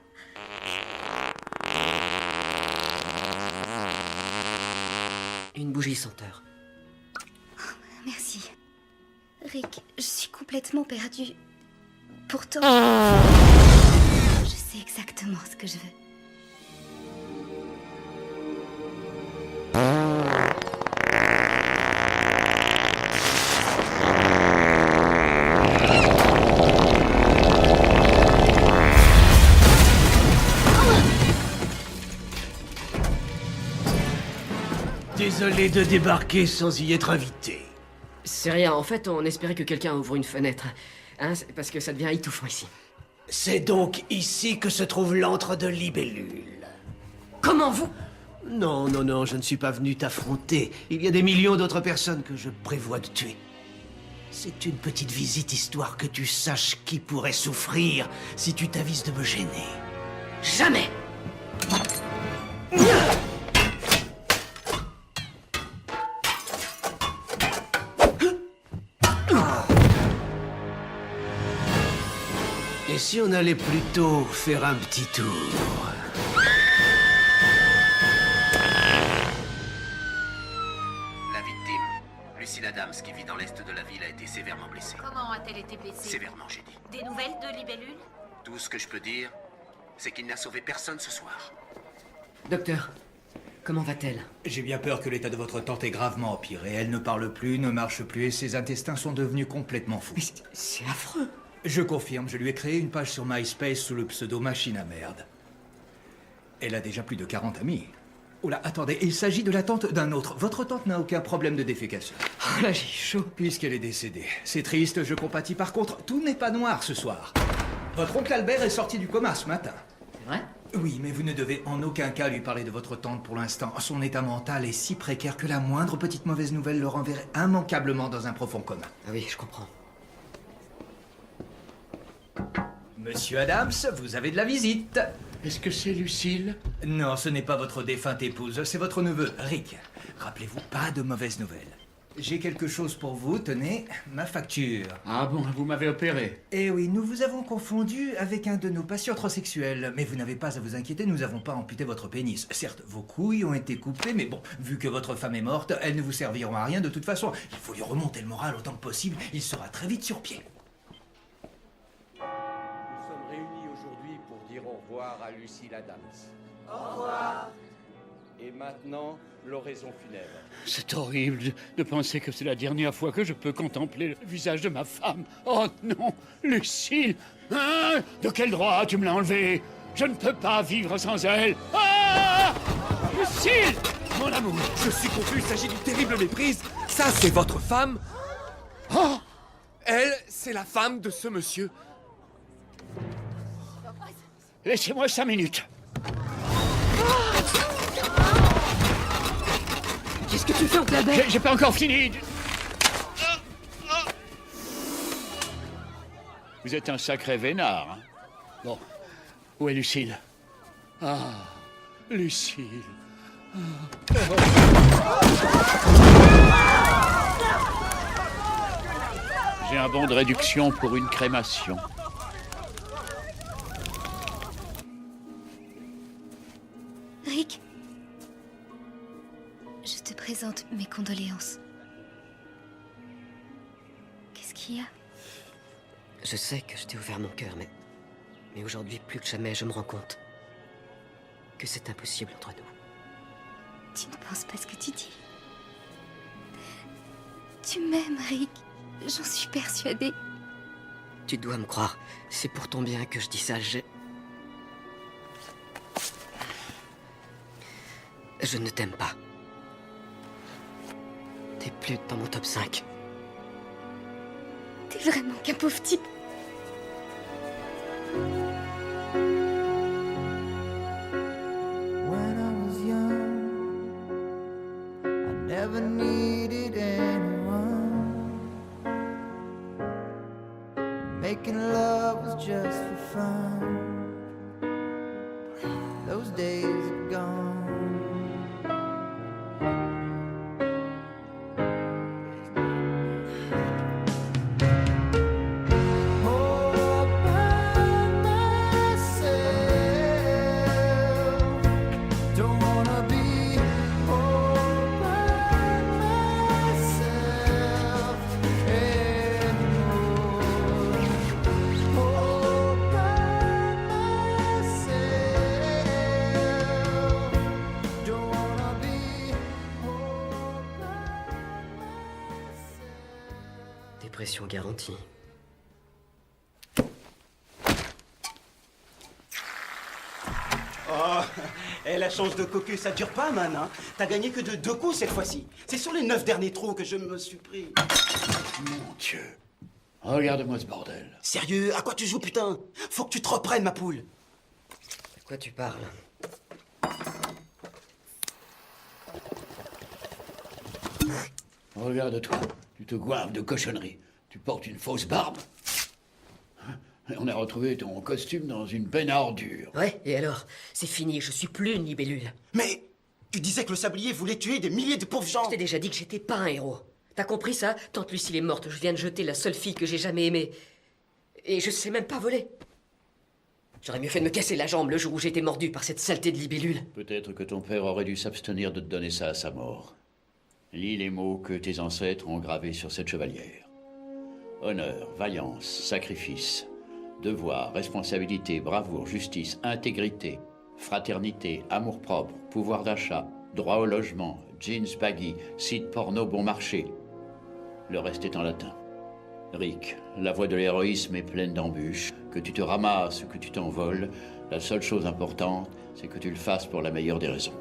Une bougie senteur. Merci. Rick, je suis complètement perdue. Pourtant, je sais exactement ce que je veux. Désolé de débarquer sans y être invité. C'est rien, en fait, on espérait que quelqu'un ouvre une fenêtre. Hein, parce que ça devient étouffant ici. C'est donc ici que se trouve l'antre de Libellule. Comment vous? Non, non, non, je ne suis pas venu t'affronter. Il y a des millions d'autres personnes que je prévois de tuer. C'est une petite visite histoire que tu saches qui pourrait souffrir si tu t'avises de me gêner. Jamais! Et si on allait plutôt faire un petit tour? La victime, Lucille Adams, qui vit dans l'est de la ville, a été sévèrement blessée. Comment a-t-elle été blessée? Sévèrement, j'ai dit. Des nouvelles de Libellule? Tout ce que je peux dire, c'est qu'il n'a sauvé personne ce soir. Docteur, comment va-t-elle? J'ai bien peur que l'état de votre tante ait gravement empiré. Elle ne parle plus, ne marche plus et ses intestins sont devenus complètement fous. Mais c'est affreux. Je confirme, je lui ai créé une page sur MySpace sous le pseudo Machine à merde. Elle a déjà plus de 40 amis. Oula, attendez, il s'agit de la tante d'un autre. Votre tante n'a aucun problème de défécation. Oh là, j'ai chaud. Puisqu'elle est décédée. C'est triste, je compatis. Par contre, tout n'est pas noir ce soir. Votre oncle Albert est sorti du coma ce matin. C'est vrai? Oui, mais vous ne devez en aucun cas lui parler de votre tante pour l'instant. Son état mental est si précaire que la moindre petite mauvaise nouvelle le renverrait immanquablement dans un profond coma. Ah oui, je comprends. Monsieur Adams, vous avez de la visite. Est-ce que c'est Lucille? Non, ce n'est pas votre défunte épouse, c'est votre neveu, Rick. Rappelez-vous, pas de mauvaises nouvelles. J'ai quelque chose pour vous, tenez, ma facture. Ah bon, vous m'avez opéré. Eh oui, nous vous avons confondu avec un de nos patients hétérosexuels. Mais vous n'avez pas à vous inquiéter, nous n'avons pas amputé votre pénis. Certes, vos couilles ont été coupées, mais bon, vu que votre femme est morte, elles ne vous serviront à rien de toute façon. Il faut lui remonter le moral autant que possible, il sera très vite sur pied. Nous sommes réunis aujourd'hui pour dire au revoir à Lucille Adams. Au revoir. Et maintenant, l'oraison funèbre. C'est horrible de penser que c'est la dernière fois que je peux contempler le visage de ma femme. Oh non, Lucille! Hein? De quel droit tu me l'as enlevée? Je ne peux pas vivre sans elle. Ah! Lucille! Mon amour! Je suis confus, il s'agit d'une terrible méprise. Ça, c'est votre femme? Oh! Elle, c'est la femme de ce monsieur. Laissez-moi 5 minutes. Qu'est-ce que tu fais, oncle Albert? J'ai pas encore fini. Vous êtes un sacré vénard. Hein? Bon, où est Lucille? Ah, Lucille. J'ai un bon de réduction pour une crémation. Rick, je te présente mes condoléances. Qu'est-ce qu'il y a? Je sais que je t'ai ouvert mon cœur, mais aujourd'hui, plus que jamais, je me rends compte que c'est impossible entre nous. Tu ne penses pas ce que tu dis? Tu m'aimes, Rick. J'en suis persuadée. Tu dois me croire. C'est pour ton bien que je dis ça. Je ne t'aime pas. T'es plus dans mon top 5. T'es vraiment qu'un pauvre type. When I was young, I never needed anyone. Making love was just for fun. Those days are gone. Protection garantie. Oh, la chance de cocu, ça dure pas, man. Hein. T'as gagné que de 2 coups cette fois-ci. C'est sur les 9 derniers trous que je me suis pris. Mon Dieu. Regarde-moi ce bordel. Sérieux, à quoi tu joues, putain? Faut que tu te reprennes, ma poule. De quoi tu parles? Regarde-toi. Tu te goinves de cochonneries. Tu portes une fausse barbe. On a retrouvé ton costume dans une benne à ordures. Ouais, et alors? C'est fini, je suis plus une libellule. Mais tu disais que le sablier voulait tuer des milliers de pauvres gens. Je t'ai déjà dit que j'étais pas un héros. T'as compris ça? Tante Lucille est morte, je viens de jeter la seule fille que j'ai jamais aimée. Et je sais même pas voler. J'aurais mieux fait de me casser la jambe le jour où j'ai été mordu par cette saleté de libellule. Peut-être que ton père aurait dû s'abstenir de te donner ça à sa mort. Lis les mots que tes ancêtres ont gravés sur cette chevalière. Honneur, vaillance, sacrifice, devoir, responsabilité, bravoure, justice, intégrité, fraternité, amour-propre, pouvoir d'achat, droit au logement, jeans baggy, site porno bon marché. Le reste est en latin. Rick, la voie de l'héroïsme est pleine d'embûches. Que tu te ramasses ou que tu t'envoles, la seule chose importante, c'est que tu le fasses pour la meilleure des raisons.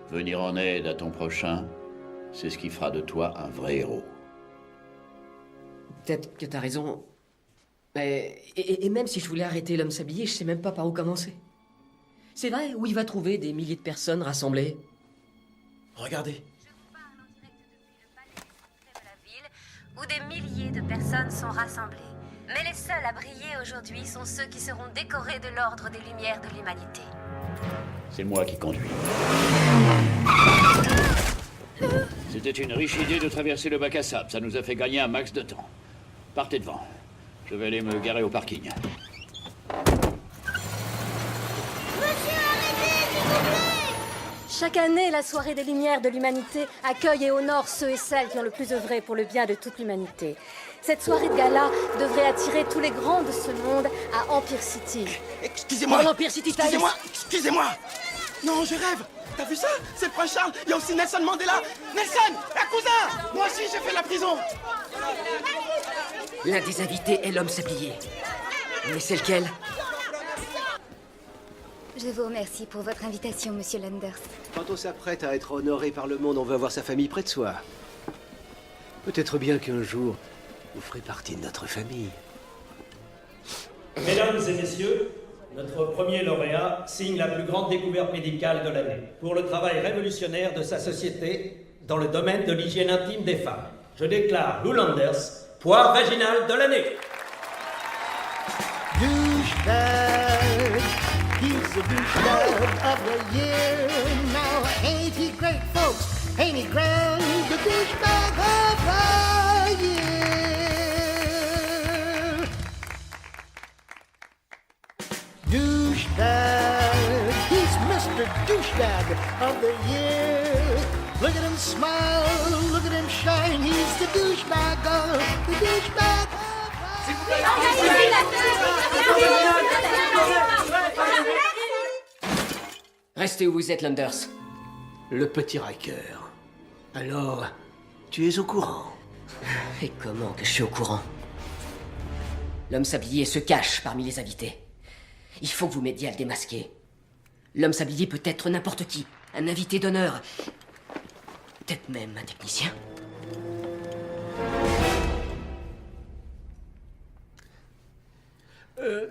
Venir en aide à ton prochain, c'est ce qui fera de toi un vrai héros. Peut-être que t'as raison. Mais... Et même si je voulais arrêter l'homme sablier, je sais même pas par où commencer. C'est vrai, où il va trouver des milliers de personnes rassemblées? Regardez. Où des milliers de personnes sont rassemblées. Mais les seuls à briller aujourd'hui sont ceux qui seront décorés de l'ordre des Lumières de l'Humanité. C'est moi qui conduis. C'était une riche idée de traverser le bac à sable. Ça nous a fait gagner un max de temps. Partez devant. Je vais aller me garer au parking. Chaque année, la soirée des Lumières de l'Humanité accueille et honore ceux et celles qui ont le plus œuvré pour le bien de toute l'humanité. Cette soirée de gala devrait attirer tous les grands de ce monde à Empire City. Excusez-moi. Empire City, Excusez-moi. Non, je rêve. T'as vu ça? C'est le prince Charles. Il y a aussi Nelson Mandela. Nelson, un cousin. Moi aussi, j'ai fait la prison. L'un des invités est l'homme sablier. Mais c'est lequel? Je vous remercie pour votre invitation, monsieur Landers. Quand on s'apprête à être honoré par le monde, on veut avoir sa famille près de soi. Peut-être bien qu'un jour, vous ferez partie de notre famille. Mesdames et messieurs, notre premier lauréat signe la plus grande découverte médicale de l'année pour le travail révolutionnaire de sa société dans le domaine de l'hygiène intime des femmes. Je déclare Lou Landers, poire vaginale de l'année. Douchebag, he's the douchebag of the year. Now ain't he great, folks? Ain't he grand? The douchebag of the year. Douchebag, he's Mr. Douchebag of the year. Look at him smile, look at him shine. He's the douchebag of the douchebag. Restez où vous êtes, Landers. Le petit Riker. Alors, tu es au courant? Et comment que je suis au courant? L'homme sablier se cache parmi les invités. Il faut que vous m'aidiez à le démasquer. L'homme sablier peut être n'importe qui. Un invité d'honneur. Peut-être même un technicien.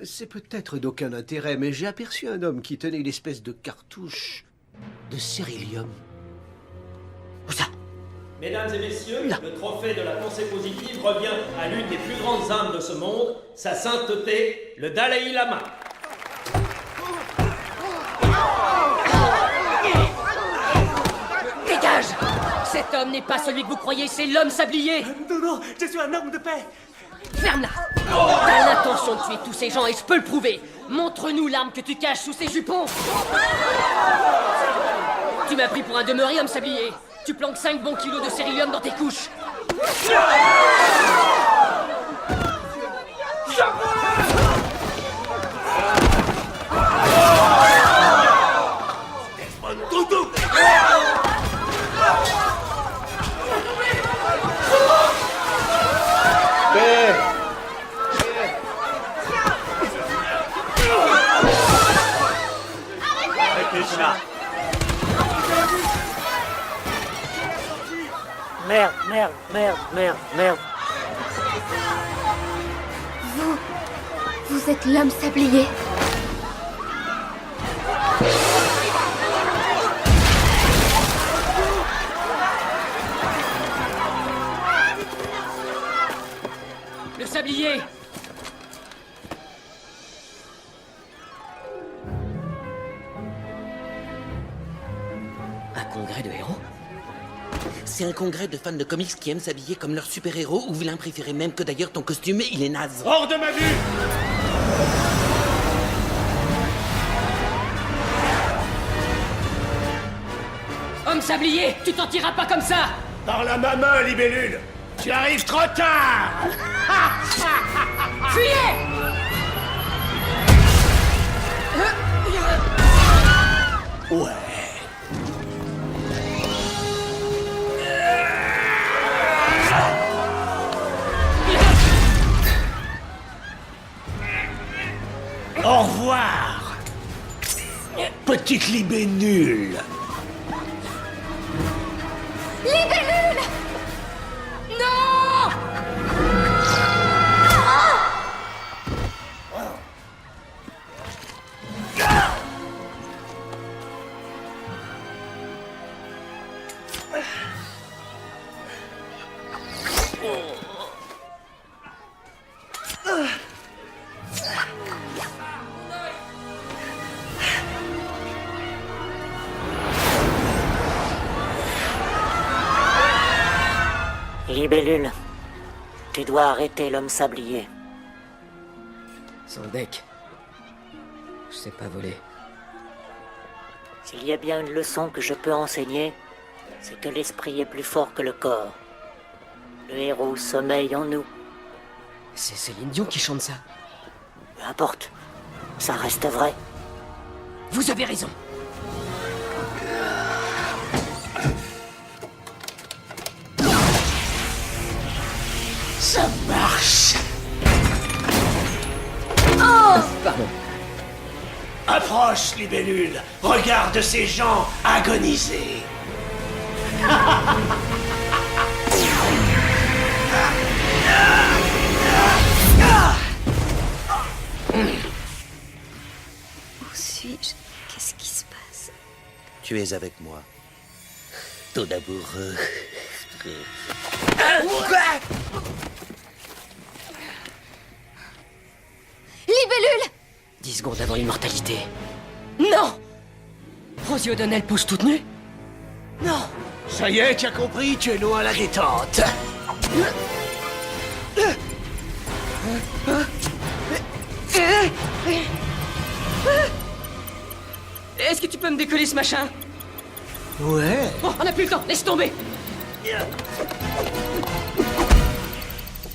C'est peut-être d'aucun intérêt, mais j'ai aperçu un homme qui tenait une espèce de cartouche de cérylium. Où ça? Mesdames et messieurs, le trophée de la pensée positive revient à l'une des plus grandes âmes de ce monde, sa sainteté, le Dalai Lama. Dégage! Cet homme n'est pas celui que vous croyez, c'est l'homme sablier! Non, je suis un homme de paix. Ferme-la! T'as l'intention de tuer tous ces gens et je peux le prouver! Montre-nous l'arme que tu caches sous ces jupons! Tu m'as pris pour un demeuré, homme sablier! Tu planques 5 bons kilos de cérylium dans tes couches! Père, Fatima. Merde, merde, merde, merde, merde. Vous êtes l'homme sablier. Le sablier! Un congrès de héros? C'est un congrès de fans de comics qui aiment s'habiller comme leur super-héros ou vilain préféré, même que d'ailleurs ton costume, il est naze. Hors de ma vue! Homme sablier, tu t'en tireras pas comme ça! Par la main, libellule! Tu arrives trop tard! Fuyez! Ouais. Au revoir, petite libellule. Libellule! Non! Libellule, tu dois arrêter l'homme sablier. Sans deck. Je sais pas voler. S'il y a bien une leçon que je peux enseigner, c'est que l'esprit est plus fort que le corps. Le héros sommeille en nous. C'est Céline Dion qui chante ça. Peu importe, ça reste vrai. Vous avez raison. Ça marche. Oh! Pardon. Approche, libellule. Regarde ces gens agoniser. Où suis-je? Qu'est-ce qui se passe? Tu es avec moi. Ton amoureux. Libellule! 10 secondes avant l'immortalité. Non! Rosie O'Donnell pousse toute nue? Non! Ça y est, tu as compris, tu es loin à la détente. Est-ce que tu peux me décoller ce machin? Ouais. Bon, on n'a plus le temps, laisse tomber!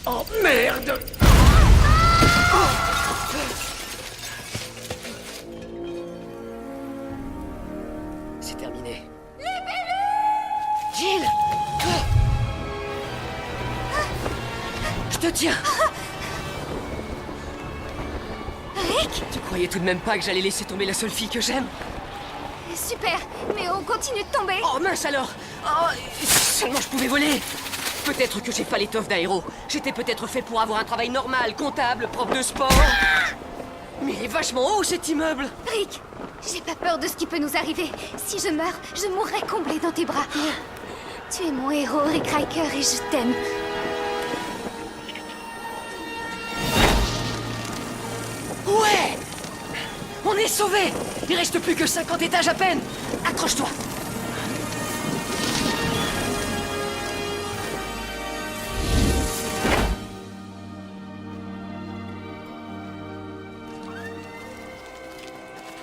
Oh merde! C'est terminé. Jill! Je te tiens! Rick? Tu croyais tout de même pas que j'allais laisser tomber la seule fille que j'aime? Super, mais on continue de tomber. Oh mince alors! Oh, seulement je pouvais voler! Peut-être que j'ai pas l'étoffe d'un héros. J'étais peut-être fait pour avoir un travail normal, comptable, prof de sport. Mais il est vachement haut cet immeuble! Rick, j'ai pas peur de ce qui peut nous arriver. Si je meurs, je mourrai comblée dans tes bras. Tu es mon héros, Rick Riker, et je t'aime. Ouais! On est sauvés! Il reste plus que 50 étages à peine! Accroche-toi!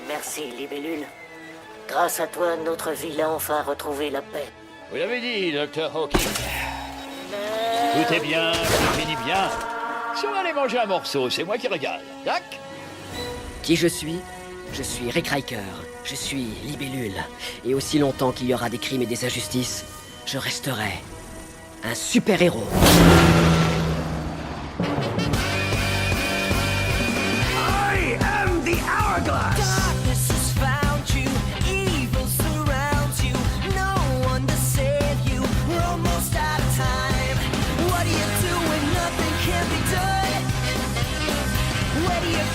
Merci, libellule. Grâce à toi, notre ville a enfin retrouvé la paix. Vous l'avez dit, Dr. Hawking. Tout est bien, tout finit bien. Si on va aller manger un morceau, c'est moi qui régale. Tac? Qui je suis? Je suis Rick Riker. Je suis libellule. Et aussi longtemps qu'il y aura des crimes et des injustices, je resterai un super-héros. I am the Hourglass! Darkness has found you.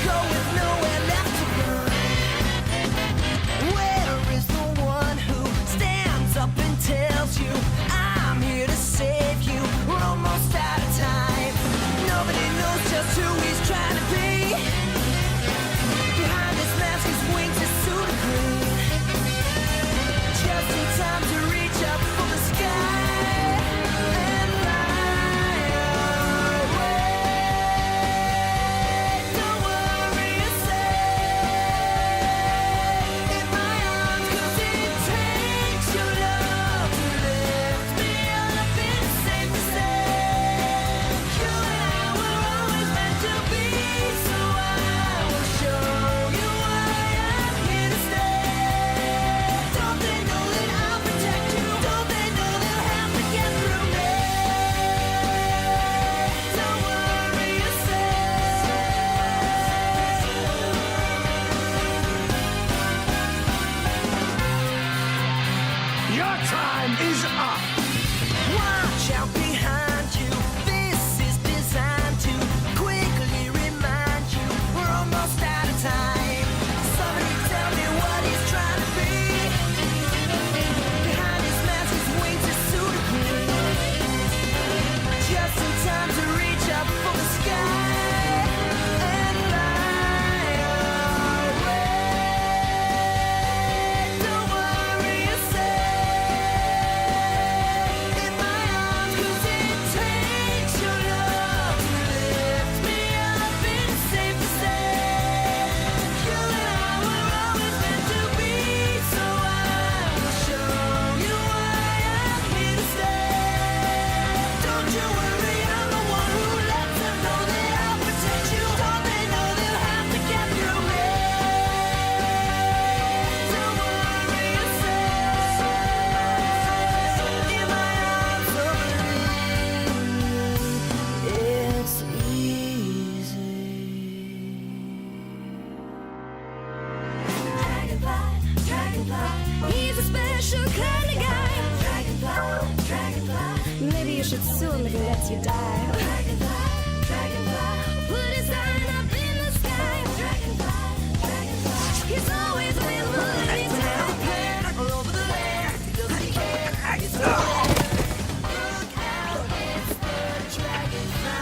go with nowhere left to run. Where is the one who stands up and tells you, I'm here to save you? We're almost out of time. Nobody knows just who he's trying to be. Behind his mask, his wings, his suit of green. Just in time to reach up for the sky and fly away. Don't worry yourself in my arms, 'cause it takes your love to lift me up. It's safe to say you and I were always meant to be. So I will show you why I'm here to stay. Don't they know that I'll protect you? Don't they know they'll have to get through me? Don't worry yourself. Your time is up. Watch out behind you. This is designed to quickly remind you we're almost out of time. Somebody tell me what he's trying to be. Behind his mask, his wings, his suit of green. Just in time to reach up for the sky and fly away. Don't worry yourself in my arms, 'cause it takes your love to lift me up. It's safe to say you and I were always meant to be. So I will show you why I'm here to stay. Don't you worry, I'm the one who lets them know that I'll protect you. Don't they know they'll have to get through me? Don't worry yourself in my arms, so believe it's easy. Dragonfly, dragonfly, he's a special kind of guy. Dragonfly, dragonfly, maybe you should sue him if he lets you die. Dragonfly, dragonfly, put his sign up in the sky. Dragonfly, dragonfly, he's always available anytime. All over the land, he doesn't care. He's always look out, it's the dragonfly.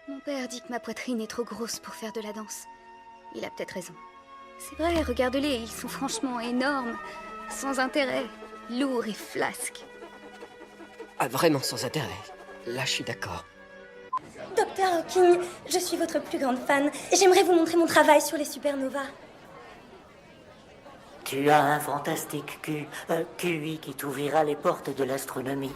Mon père dit que ma poitrine est trop grosse pour faire de la danse. Il a peut-être raison. C'est vrai, regarde-les, ils sont franchement énormes, sans intérêt, lourds et flasques. Ah, vraiment sans intérêt. Là, je suis d'accord. Docteur Hawking, je suis votre plus grande fan. J'aimerais vous montrer mon travail sur les supernovas. Tu as un fantastique QI qui t'ouvrira les portes de l'astronomie.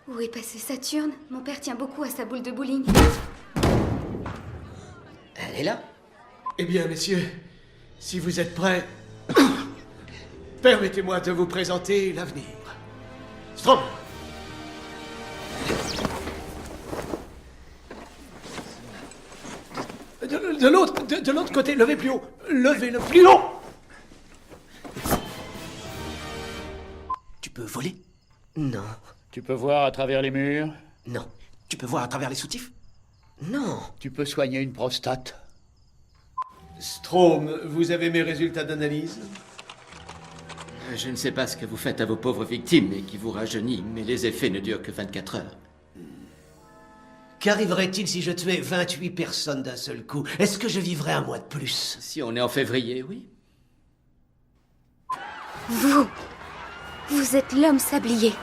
Où est passé Saturne? Mon père tient beaucoup à sa boule de bowling. Elle est là. Eh bien, messieurs, si vous êtes prêts, permettez-moi de vous présenter l'avenir. Strom. De l'autre côté, levez plus haut. Levez-le plus haut. Tu peux voler? Non. Tu peux voir à travers les murs? Non. Tu peux voir à travers les soutifs? Non. Tu peux soigner une prostate? Strom, vous avez mes résultats d'analyse? Je ne sais pas ce que vous faites à vos pauvres victimes et qui vous rajeunit, mais les effets ne durent que 24 heures. Qu'arriverait-il si je tuais 28 personnes d'un seul coup? Est-ce que je vivrais un mois de plus? Si on est en février, oui. Vous êtes l'homme sablier.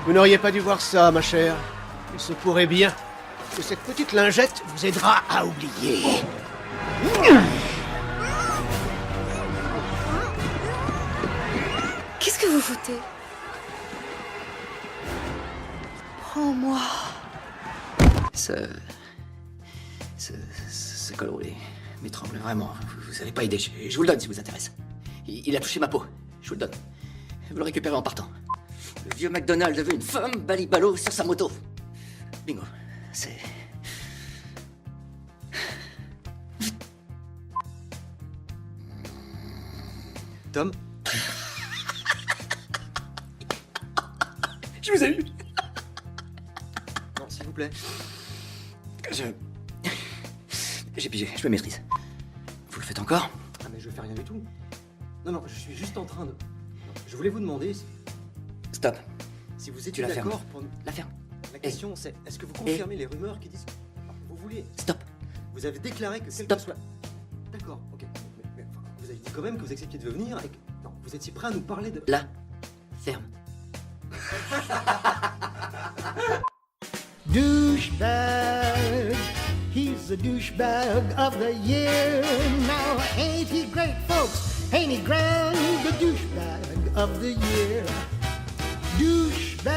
Vous n'auriez pas dû voir ça, ma chère. Il se pourrait bien que cette petite lingette vous aidera à oublier. Qu'est-ce que vous foutez? Prends-moi. Ce colon m'étrangle vraiment. Vous n'allez pas aider. Je vous le donne si vous intéresse. Il a touché ma peau. Je vous le donne. Vous le récupérez en partant. Le vieux McDonald veut une femme balibalo sur sa moto. Bingo. Tom? Je vous ai eu. Non, s'il vous plaît. J'ai pigé, je me maîtrise. Vous le faites encore? Ah, mais je fais rien du tout. Non, non, je suis juste en train de... Je voulais vous demander Stop. si vous Tu étiez la fermes. d'accord pour... La ferme. La question, c'est est-ce que vous confirmez les rumeurs qui disent... Vous voulez... Stop. Vous avez déclaré que quel Stop. que soit... D'accord, ok. Mais, enfin, vous avez dit quand même que vous acceptiez de venir et que... Non, vous étiez prêt à nous parler de... La ferme. Douchebag, he's the douchebag of the year. Now, ain't he great, folks? Ain't he grand? The douchebag of the year. Douchebag,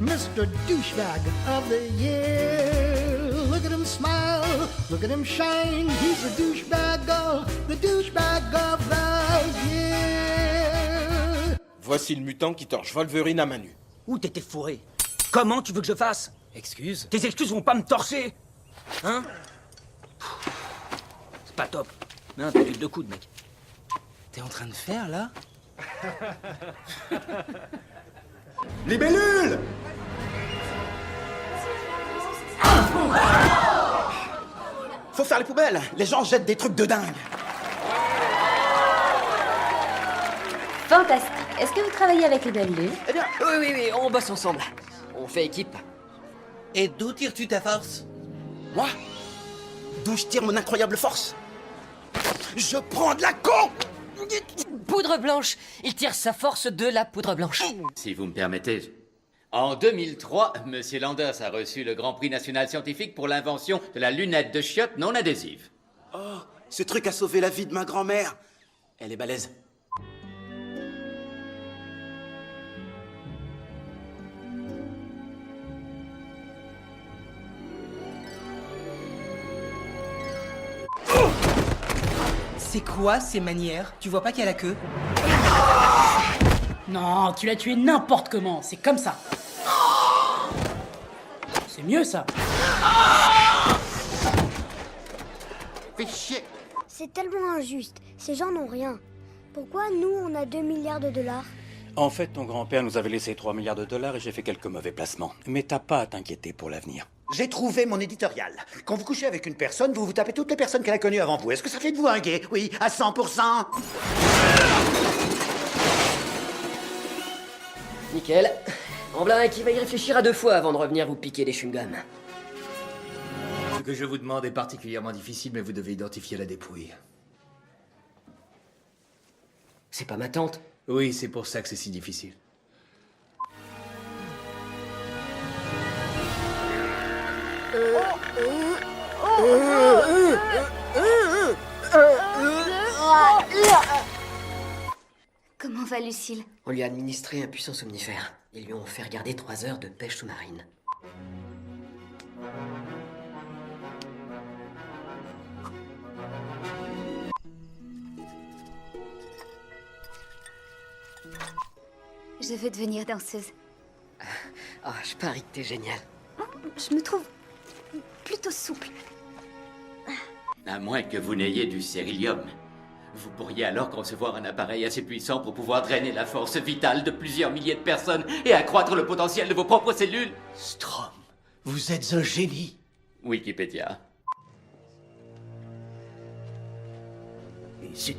Mr. Douchebag of the year. Look at him smile, look at him shine. He's the douchebag of the year. Voici le mutant qui torche Wolverine à main nue. Où t'étais fourré? Comment tu veux que je fasse? Excuse? Tes excuses vont pas me torcher? Hein? C'est pas top. Mais un peu de coude, mec. T'es en train de faire, là? Libellule! Faut faire les poubelles. Les gens jettent des trucs de dingue. Fantastique. Est-ce que vous travaillez avec les Libellule? Eh bien, oui, on bosse ensemble. On fait équipe. Et d'où tires-tu ta force? Moi? D'où je tire mon incroyable force? Je prends de la con! Poudre blanche. Il tire sa force de la poudre blanche. Si vous me permettez. En 2003, Monsieur Landers a reçu le Grand Prix national scientifique pour l'invention de la lunette de chiotte non adhésive. Oh, ce truc a sauvé la vie de ma grand-mère. Elle est balèze. C'est quoi ces manières? Tu vois pas qu'il y a la queue? Non, tu l'as tué n'importe comment, c'est comme ça. C'est mieux ça. Fais chier. C'est tellement injuste. Ces gens n'ont rien. Pourquoi nous, on a 2 milliards de dollars? En fait, ton grand-père nous avait laissé 3 milliards de dollars et j'ai fait quelques mauvais placements. Mais t'as pas à t'inquiéter pour l'avenir. J'ai trouvé mon éditorial. Quand vous couchez avec une personne, vous vous tapez toutes les personnes qu'elle a connues avant vous. Est-ce que ça fait de vous un gay? Oui, à 100%. Nickel. Amblin qui va y réfléchir à 2 fois avant de revenir vous piquer des chewing-gums. Ce que je vous demande est particulièrement difficile, mais vous devez identifier la dépouille. C'est pas ma tante? Oui, c'est pour ça que c'est si difficile. Comment va Lucille? On lui a administré un puissant somnifère. Ils lui ont fait regarder 3 heures de pêche sous-marine. Je veux devenir danseuse. Ah, je parie que t'es génial. Je me trouve plutôt souple. À moins que vous n'ayez du sérilium. Vous pourriez alors concevoir un appareil assez puissant pour pouvoir drainer la force vitale de plusieurs milliers de personnes et accroître le potentiel de vos propres cellules. Strom, vous êtes un génie. Wikipédia. Et zut.